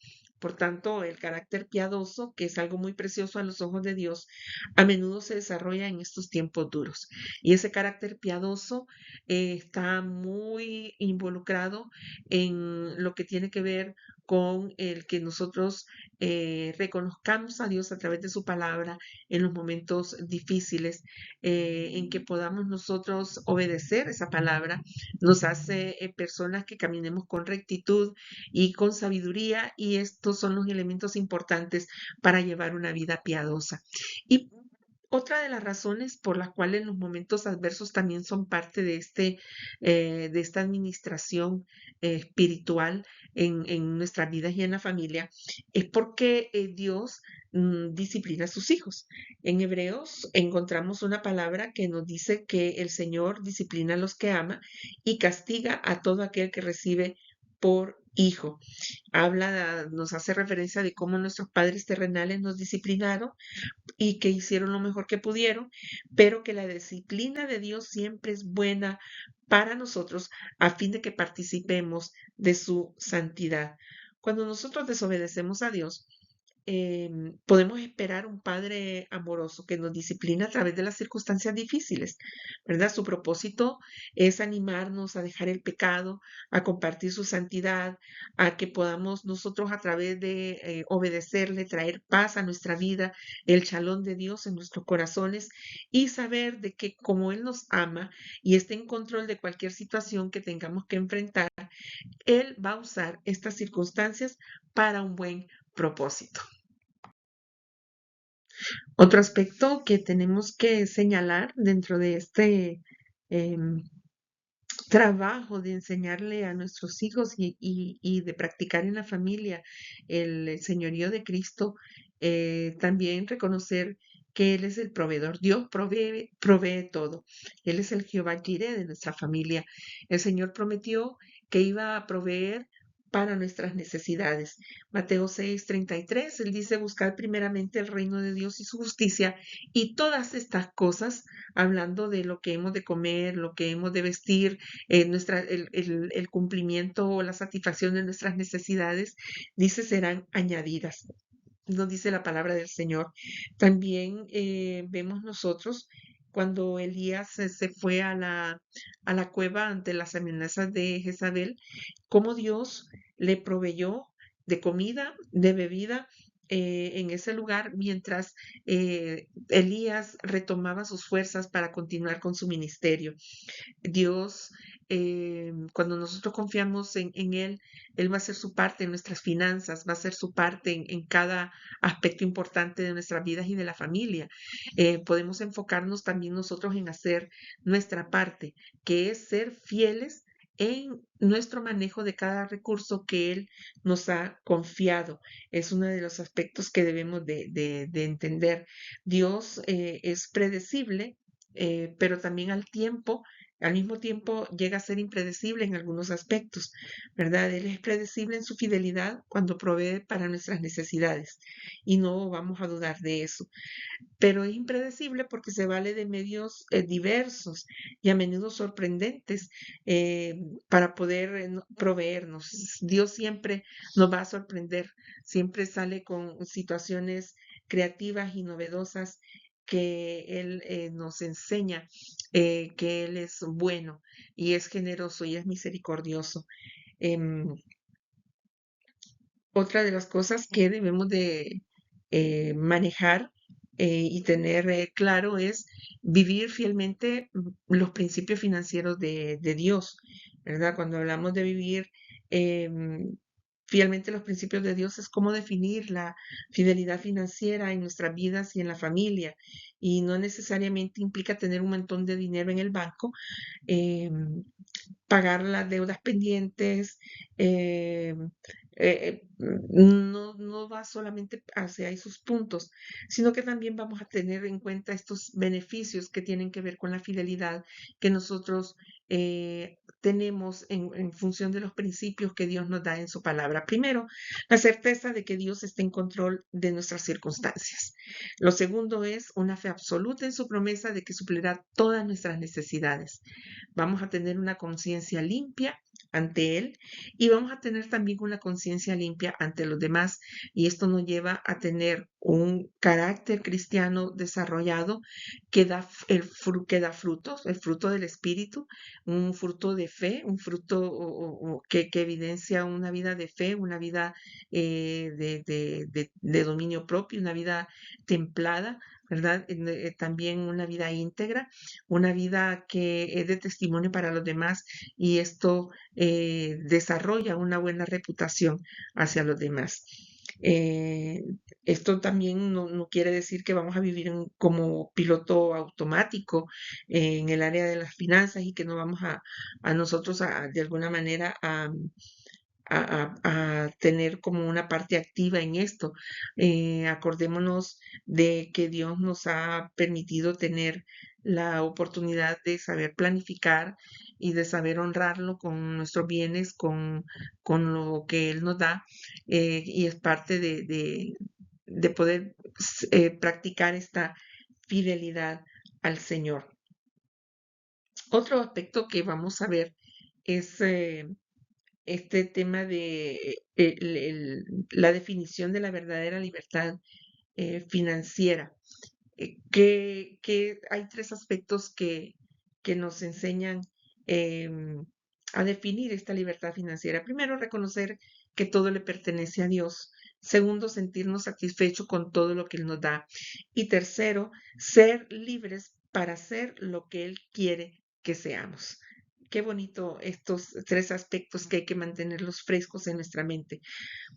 Por tanto, el carácter piadoso, que es algo muy precioso a los ojos de Dios, a menudo se desarrolla en estos tiempos duros. Y ese carácter piadoso está muy involucrado en lo que tiene que ver con el que nosotros reconozcamos a Dios a través de su palabra en los momentos difíciles, en que podamos nosotros obedecer esa palabra, nos hace personas que caminemos con rectitud y con sabiduría, y estos son los elementos importantes para llevar una vida piadosa. Y Otra de las razones por las cuales los momentos adversos también son parte de esta administración espiritual en nuestras vidas y en la familia es porque Dios disciplina a sus hijos. En Hebreos encontramos una palabra que nos dice que el Señor disciplina a los que ama y castiga a todo aquel que recibe por hijo. Nos hace referencia de cómo nuestros padres terrenales nos disciplinaron y que hicieron lo mejor que pudieron, pero que la disciplina de Dios siempre es buena para nosotros a fin de que participemos de su santidad. Cuando nosotros desobedecemos a Dios, podemos esperar un Padre amoroso que nos disciplina a través de las circunstancias difíciles, ¿verdad? Su propósito es animarnos a dejar el pecado, a compartir su santidad, a que podamos nosotros a través de obedecerle, traer paz a nuestra vida, el shalom de Dios en nuestros corazones y saber de que como Él nos ama y está en control de cualquier situación que tengamos que enfrentar, Él va a usar estas circunstancias para un buen propósito. Otro aspecto que tenemos que señalar dentro de este em, trabajo de enseñarle a nuestros hijos y de practicar en la familia el señorío de Cristo, también reconocer que Él es el proveedor. Dios provee todo. Él es el Jehová Jireh de nuestra familia. El Señor prometió que iba a proveer para nuestras necesidades. Mateo 6:33, Él dice, buscad primeramente el reino de Dios y su justicia, y todas estas cosas, hablando de lo que hemos de comer, lo que hemos de vestir, el cumplimiento o la satisfacción de nuestras necesidades, dice, serán añadidas. Nos dice la palabra del Señor. También vemos nosotros cuando Elías se fue a la cueva ante las amenazas de Jezabel, cómo Dios le proveyó de comida, de bebida en ese lugar mientras Elías retomaba sus fuerzas para continuar con su ministerio. Dios, cuando nosotros confiamos en Él, Él va a ser su parte en nuestras finanzas, va a ser su parte en cada aspecto importante de nuestras vidas y de la familia. Podemos enfocarnos también nosotros en hacer nuestra parte, que es ser fieles en nuestro manejo de cada recurso que Él nos ha confiado. Es uno de los aspectos que debemos de entender. Dios es predecible, pero también al mismo tiempo llega a ser impredecible en algunos aspectos, ¿verdad? Él es predecible en su fidelidad cuando provee para nuestras necesidades y no vamos a dudar de eso, pero es impredecible porque se vale de medios diversos y a menudo sorprendentes para poder proveernos. Dios siempre nos va a sorprender, siempre sale con situaciones creativas y novedosas que Él nos enseña que Él es bueno y es generoso y es misericordioso. Em, Otra de las cosas que debemos de manejar y tener claro es vivir fielmente los principios financieros de Dios, ¿verdad? Cuando hablamos de vivir fielmente los principios de Dios es cómo definir la fidelidad financiera en nuestras vidas y en la familia. Y no necesariamente implica tener un montón de dinero en el banco, em, pagar las deudas pendientes, eh, no va solamente hacia esos puntos, sino que también vamos a tener en cuenta estos beneficios que tienen que ver con la fidelidad que nosotros tenemos en función de los principios que Dios nos da en su palabra. Primero, la certeza de que Dios está en control de nuestras circunstancias. Lo segundo es una fe absoluta en su promesa de que suplirá todas nuestras necesidades. Vamos a tener una conciencia limpia ante Él y vamos a tener también una conciencia limpia ante los demás. Y esto nos lleva a tener un carácter cristiano desarrollado que da frutos, el fruto del Espíritu, un fruto de fe, un fruto que evidencia una vida de fe, una vida de dominio propio, una vida templada, ¿verdad? También una vida íntegra, una vida que es de testimonio para los demás y esto desarrolla una buena reputación hacia los demás. Eh, Esto también no quiere decir que vamos a vivir como piloto automático en el área de las finanzas y que no vamos a nosotros de alguna manera a tener como una parte activa en esto. Acordémonos de que Dios nos ha permitido tener la oportunidad de saber planificar y de saber honrarlo con nuestros bienes, con lo que Él nos da, y es parte de poder practicar esta fidelidad al Señor. Otro aspecto que vamos a ver es este tema de la definición de la verdadera libertad financiera, que hay tres aspectos que nos enseñan em, a definir esta libertad financiera. Primero, reconocer que todo le pertenece a Dios. Segundo, sentirnos satisfechos con todo lo que Él nos da. Y tercero, ser libres para hacer lo que Él quiere que seamos. Qué bonito estos tres aspectos que hay que mantenerlos frescos en nuestra mente.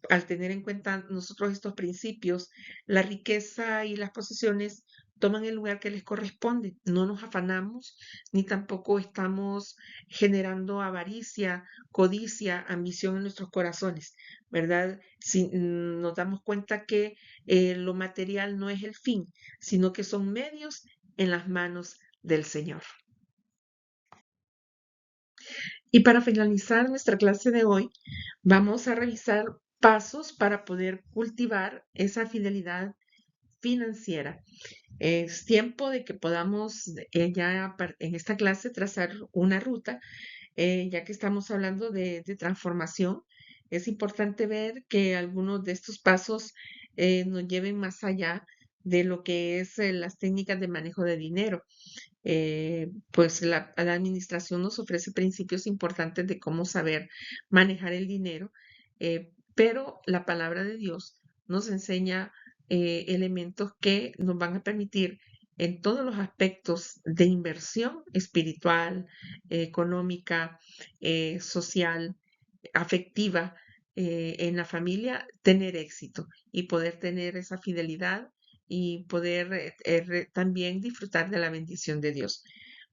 Al tener en cuenta nosotros estos principios, la riqueza y las posesiones toman el lugar que les corresponde. No nos afanamos ni tampoco estamos generando avaricia, codicia, ambición en nuestros corazones, ¿verdad? Si nos damos cuenta que lo material no es el fin, sino que son medios en las manos del Señor. Y para finalizar nuestra clase de hoy, vamos a revisar pasos para poder cultivar esa fidelidad financiera. Es tiempo de que podamos en esta clase trazar una ruta, ya que estamos hablando de transformación. Es importante ver que algunos de estos pasos nos lleven más allá de lo que es las técnicas de manejo de dinero. Pues la administración nos ofrece principios importantes de cómo saber manejar el dinero, pero la palabra de Dios nos enseña elementos que nos van a permitir en todos los aspectos de inversión espiritual, económica, social, afectiva, en la familia, tener éxito y poder tener esa fidelidad y poder también disfrutar de la bendición de Dios.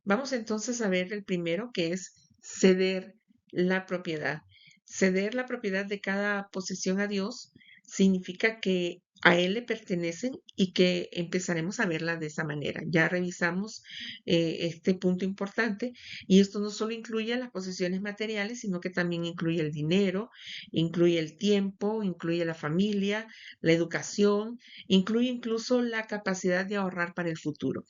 Vamos entonces a ver el primero, que es ceder la propiedad. Ceder la propiedad de cada posesión a Dios significa que a Él le pertenecen y que empezaremos a verla de esa manera. Ya revisamos este punto importante y esto no solo incluye las posesiones materiales, sino que también incluye el dinero, incluye el tiempo, incluye la familia, la educación, incluye incluso la capacidad de ahorrar para el futuro.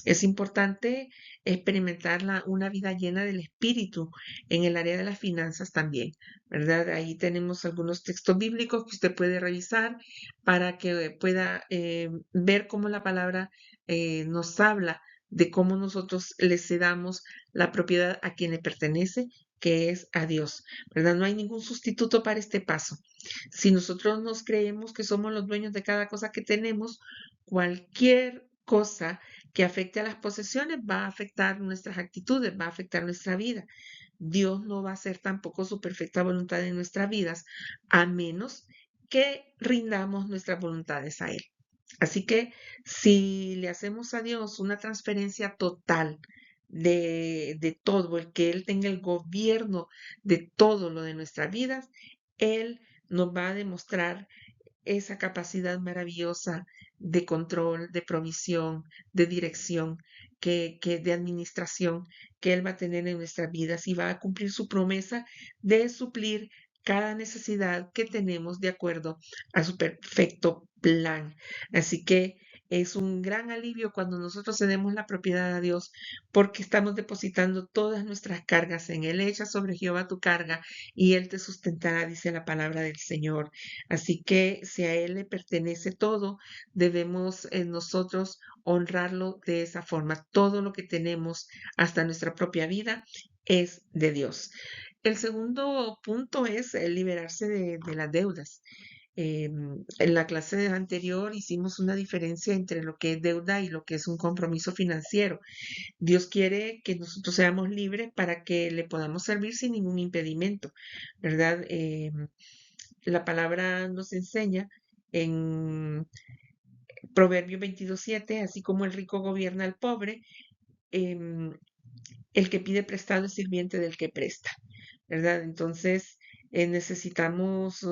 Es importante experimentar una vida llena del espíritu en el área de las finanzas también, ¿verdad? Ahí tenemos algunos textos bíblicos que usted puede revisar para que pueda ver cómo la palabra nos habla de cómo nosotros le cedamos la propiedad a quien le pertenece, que es a Dios, ¿verdad? No hay ningún sustituto para este paso. Si nosotros nos creemos que somos los dueños de cada cosa que tenemos, cualquier cosa que afecte a las posesiones va a afectar nuestras actitudes, va a afectar nuestra vida. Dios no va a hacer tampoco su perfecta voluntad en nuestras vidas, a menos que rindamos nuestras voluntades a Él. Así que si le hacemos a Dios una transferencia total de todo, el que Él tenga el gobierno de todo lo de nuestras vidas, Él nos va a demostrar esa capacidad maravillosa de control, de provisión, de dirección, de administración que Él va a tener en nuestras vidas y va a cumplir su promesa de suplir cada necesidad que tenemos de acuerdo a su perfecto plan. Así que es un gran alivio cuando nosotros cedemos la propiedad a Dios porque estamos depositando todas nuestras cargas en Él. Echa sobre Jehová tu carga y Él te sustentará, dice la palabra del Señor. Así que si a Él le pertenece todo, debemos nosotros honrarlo de esa forma. Todo lo que tenemos, hasta nuestra propia vida, es de Dios. El segundo punto es liberarse de las deudas. En la clase anterior hicimos una diferencia entre lo que es deuda y lo que es un compromiso financiero. Dios quiere que nosotros seamos libres para que le podamos servir sin ningún impedimento, ¿verdad? La palabra nos enseña en Proverbio 22:7, así como el rico gobierna al pobre, em, el que pide prestado es sirviente del que presta, ¿verdad? Entonces, necesitamos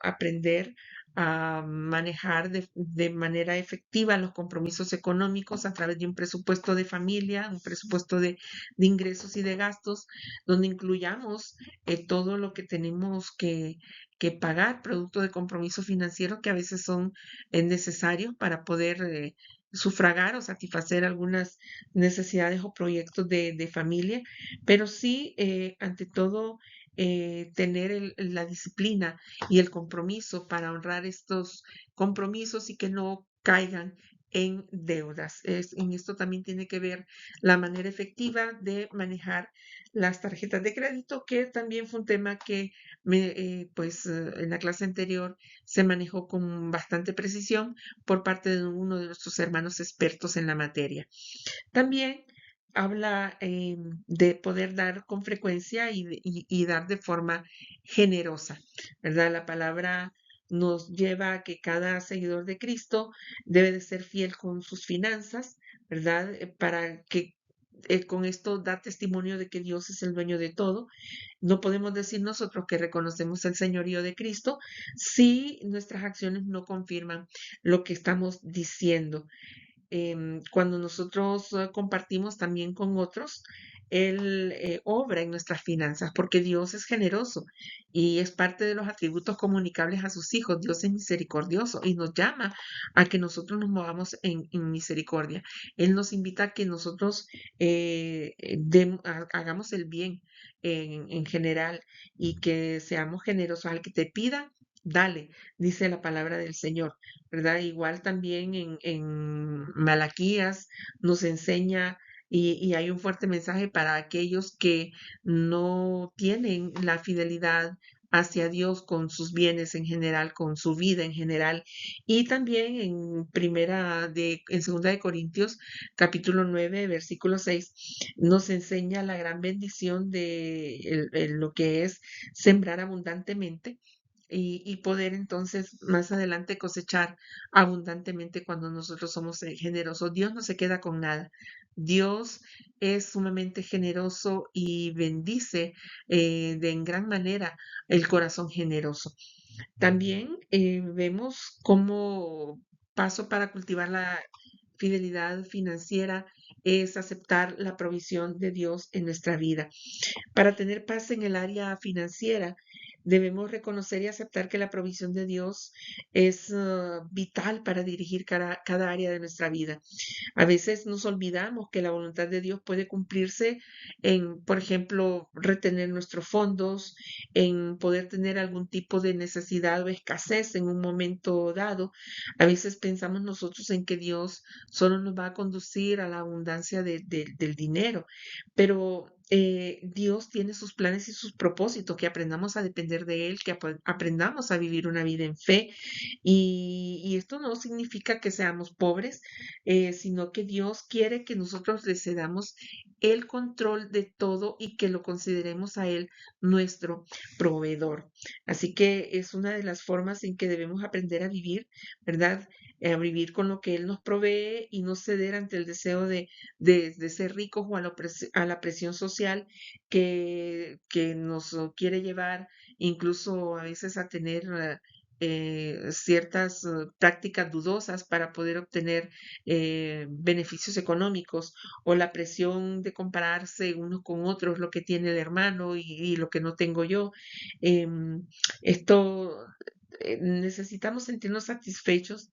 aprender a manejar de manera efectiva los compromisos económicos a través de un presupuesto de familia, un presupuesto de ingresos y de gastos, donde incluyamos todo lo que tenemos que pagar, producto de compromisos financieros que a veces son necesarios para poder sufragar o satisfacer algunas necesidades o proyectos de familia, pero sí, ante todo, tener la disciplina y el compromiso para honrar estos compromisos y que no caigan en deudas. En esto también tiene que ver la manera efectiva de manejar las tarjetas de crédito, que también fue un tema que en la clase anterior se manejó con bastante precisión por parte de uno de nuestros hermanos expertos en la materia. También habla de poder dar con frecuencia y dar de forma generosa, ¿verdad? La palabra nos lleva a que cada seguidor de Cristo debe de ser fiel con sus finanzas, ¿verdad? Para que con esto da testimonio de que Dios es el dueño de todo. No podemos decir nosotros que reconocemos el señorío de Cristo si nuestras acciones no confirman lo que estamos diciendo. Cuando nosotros compartimos también con otros, Él obra en nuestras finanzas porque Dios es generoso y es parte de los atributos comunicables a sus hijos. Dios es misericordioso y nos llama a que nosotros nos movamos en misericordia. Él nos invita a que nosotros hagamos el bien en general y que seamos generosos al que te pida. Dale, dice la palabra del Señor. ¿Verdad? Igual también en Malaquías nos enseña y hay un fuerte mensaje para aquellos que no tienen la fidelidad hacia Dios con sus bienes en general, con su vida en general. Y también en segunda de Corintios, capítulo 9 versículo 6 nos enseña la gran bendición de lo que es sembrar abundantemente y poder entonces más adelante cosechar abundantemente cuando nosotros somos generosos. Dios no se queda con nada. Dios es sumamente generoso y bendice de en gran manera el corazón generoso. También vemos cómo paso para cultivar la fidelidad financiera es aceptar la provisión de Dios en nuestra vida. Para tener paz en el área financiera, debemos reconocer y aceptar que la provisión de Dios es vital para dirigir cada área de nuestra vida. A veces nos olvidamos que la voluntad de Dios puede cumplirse en, por ejemplo, retener nuestros fondos, en poder tener algún tipo de necesidad o escasez en un momento dado. A veces pensamos nosotros en que Dios solo nos va a conducir a la abundancia del dinero, pero Dios tiene sus planes y sus propósitos, que aprendamos a depender de Él, que aprendamos a vivir una vida en fe. Y esto no significa que seamos pobres, sino que Dios quiere que nosotros le cedamos el control de todo y que lo consideremos a Él nuestro proveedor. Así que es una de las formas en que debemos aprender a vivir, ¿verdad? A vivir con lo que Él nos provee y no ceder ante el deseo de ser ricos o a la presión social que nos quiere llevar incluso a veces a tener ciertas prácticas dudosas para poder obtener beneficios económicos o la presión de compararse unos con otros, lo que tiene el hermano y lo que no tengo yo. Em, Esto necesitamos sentirnos satisfechos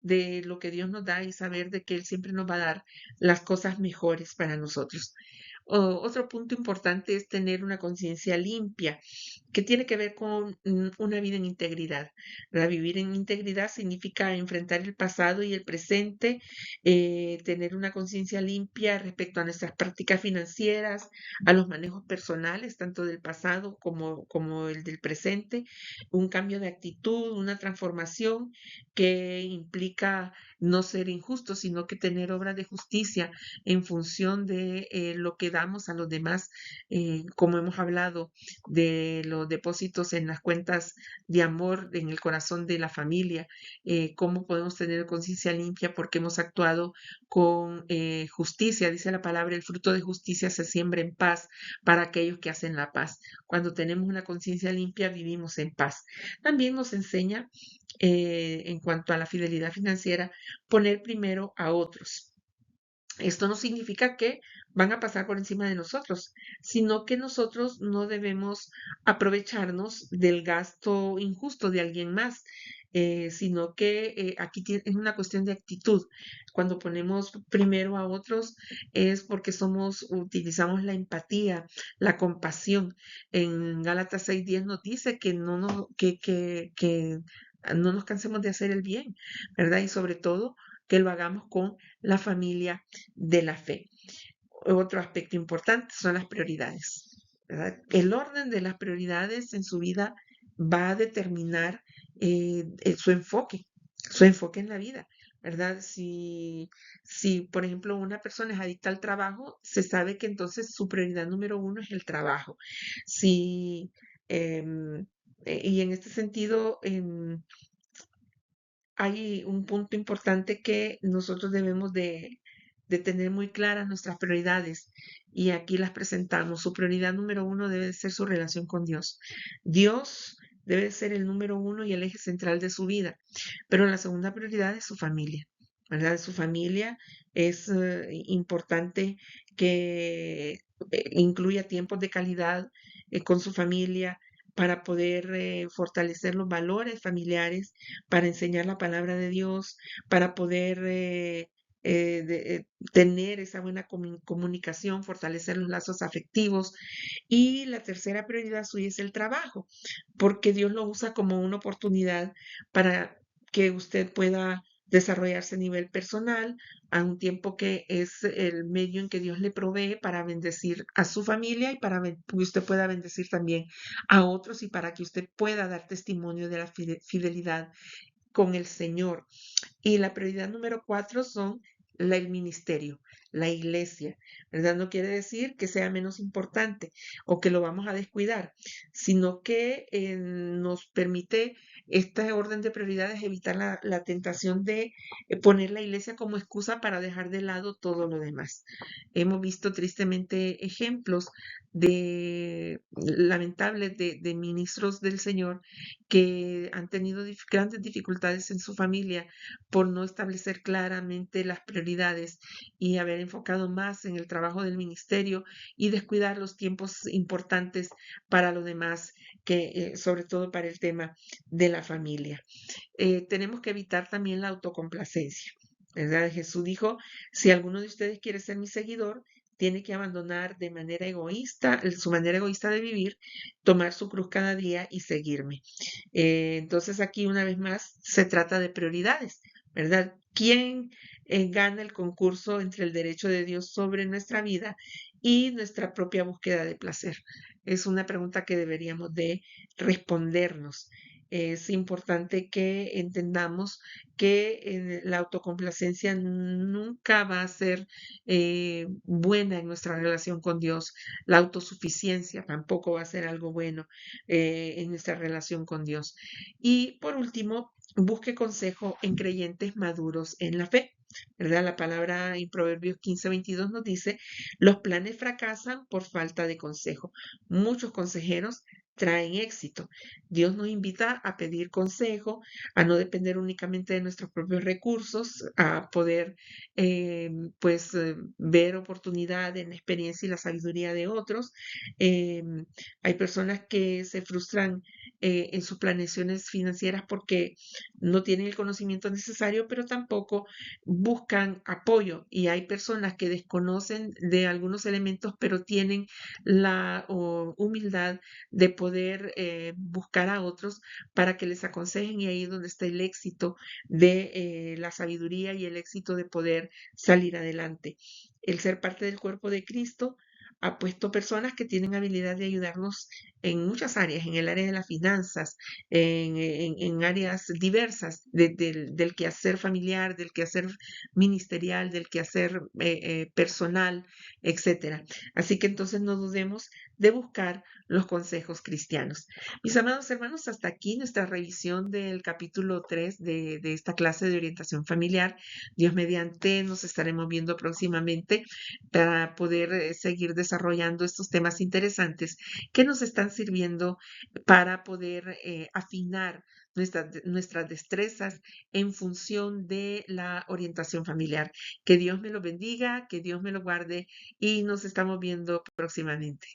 de lo que Dios nos da y saber de que Él siempre nos va a dar las cosas mejores para nosotros. Otro punto importante es tener una conciencia limpia, que tiene que ver con una vida en integridad. Vivir en integridad significa enfrentar el pasado y el presente, tener una conciencia limpia respecto a nuestras prácticas financieras, a los manejos personales, tanto del pasado como el del presente, un cambio de actitud, una transformación que implica no ser injustos, sino que tener obras de justicia en función de lo que damos a los demás, como hemos hablado de los depósitos en las cuentas de amor en el corazón de la familia, cómo podemos tener conciencia limpia porque hemos actuado con justicia. Dice la palabra, el fruto de justicia se siembra en paz para aquellos que hacen la paz. Cuando tenemos una conciencia limpia, vivimos en paz. También nos enseña, en cuanto a la fidelidad financiera, poner primero a otros. Esto no significa que van a pasar por encima de nosotros, sino que nosotros no debemos aprovecharnos del gasto injusto de alguien más, sino que aquí es una cuestión de actitud. Cuando ponemos primero a otros es porque utilizamos la empatía, la compasión. En Gálatas 6:10 nos dice que no nos cansemos de hacer el bien, ¿verdad? Y sobre todo que lo hagamos con la familia de la fe. Otro aspecto importante son las prioridades, ¿verdad? El orden de las prioridades en su vida va a determinar su enfoque en la vida, ¿verdad? Si, por ejemplo, una persona es adicta al trabajo, se sabe que entonces su prioridad número uno es el trabajo. Si, em, y en este sentido, hay un punto importante que nosotros debemos de tener muy claras nuestras prioridades y aquí las presentamos. Su prioridad número uno debe de ser su relación con Dios. Dios debe ser el número uno y el eje central de su vida, pero la segunda prioridad es su familia, ¿verdad? Su familia es importante que incluya tiempos de calidad con su familia para poder fortalecer los valores familiares, para enseñar la palabra de Dios, para poder tener esa buena comunicación, fortalecer los lazos afectivos. Y la tercera prioridad suya es el trabajo, porque Dios lo usa como una oportunidad para que usted pueda desarrollarse a nivel personal, a un tiempo que es el medio en que Dios le provee para bendecir a su familia y para que usted pueda bendecir también a otros y para que usted pueda dar testimonio de la fidelidad con el Señor. Y la prioridad número 4 son el ministerio, la iglesia, ¿verdad? No quiere decir que sea menos importante o que lo vamos a descuidar, sino que nos permite este orden de prioridades evitar la tentación de poner la iglesia como excusa para dejar de lado todo lo demás. Hemos visto tristemente ejemplos lamentables de ministros del Señor que han tenido grandes dificultades en su familia por no establecer claramente las prioridades y haber enfocado más en el trabajo del ministerio y descuidar los tiempos importantes para lo demás, sobre todo para el tema de la familia. Tenemos que evitar también la autocomplacencia, ¿verdad? Jesús dijo, si alguno de ustedes quiere ser mi seguidor, tiene que abandonar de manera egoísta, su manera egoísta de vivir, tomar su cruz cada día y seguirme. Entonces aquí una vez más se trata de prioridades, ¿verdad? ¿Quién gana el concurso entre el derecho de Dios sobre nuestra vida y nuestra propia búsqueda de placer? Es una pregunta que deberíamos de respondernos. Es importante que entendamos que la autocomplacencia nunca va a ser buena en nuestra relación con Dios. La autosuficiencia tampoco va a ser algo bueno en nuestra relación con Dios. Y por último, busque consejo en creyentes maduros en la fe. ¿Verdad? La palabra en Proverbios 15:22 nos dice, los planes fracasan por falta de consejo. Muchos consejeros traen éxito. Dios nos invita a pedir consejo, a no depender únicamente de nuestros propios recursos, a poder ver oportunidad en la experiencia y la sabiduría de otros. Hay personas que se frustran en sus planeaciones financieras porque no tienen el conocimiento necesario, pero tampoco buscan apoyo. Y hay personas que desconocen de algunos elementos, pero tienen la humildad de poder buscar a otros para que les aconsejen y ahí es donde está el éxito de la sabiduría y el éxito de poder salir adelante. El ser parte del cuerpo de Cristo ha puesto personas que tienen habilidad de ayudarnos en muchas áreas, en el área de las finanzas, en áreas diversas del quehacer familiar, del quehacer ministerial, del quehacer personal, etcétera. Así que entonces no dudemos de buscar los consejos cristianos. Mis amados hermanos, hasta aquí nuestra revisión del capítulo 3 de esta clase de orientación familiar. Dios mediante, nos estaremos viendo próximamente para poder seguir desarrollando estos temas interesantes que nos están sirviendo para poder afinar nuestras destrezas en función de la orientación familiar. Que Dios me lo bendiga, que Dios me lo guarde y nos estamos viendo próximamente.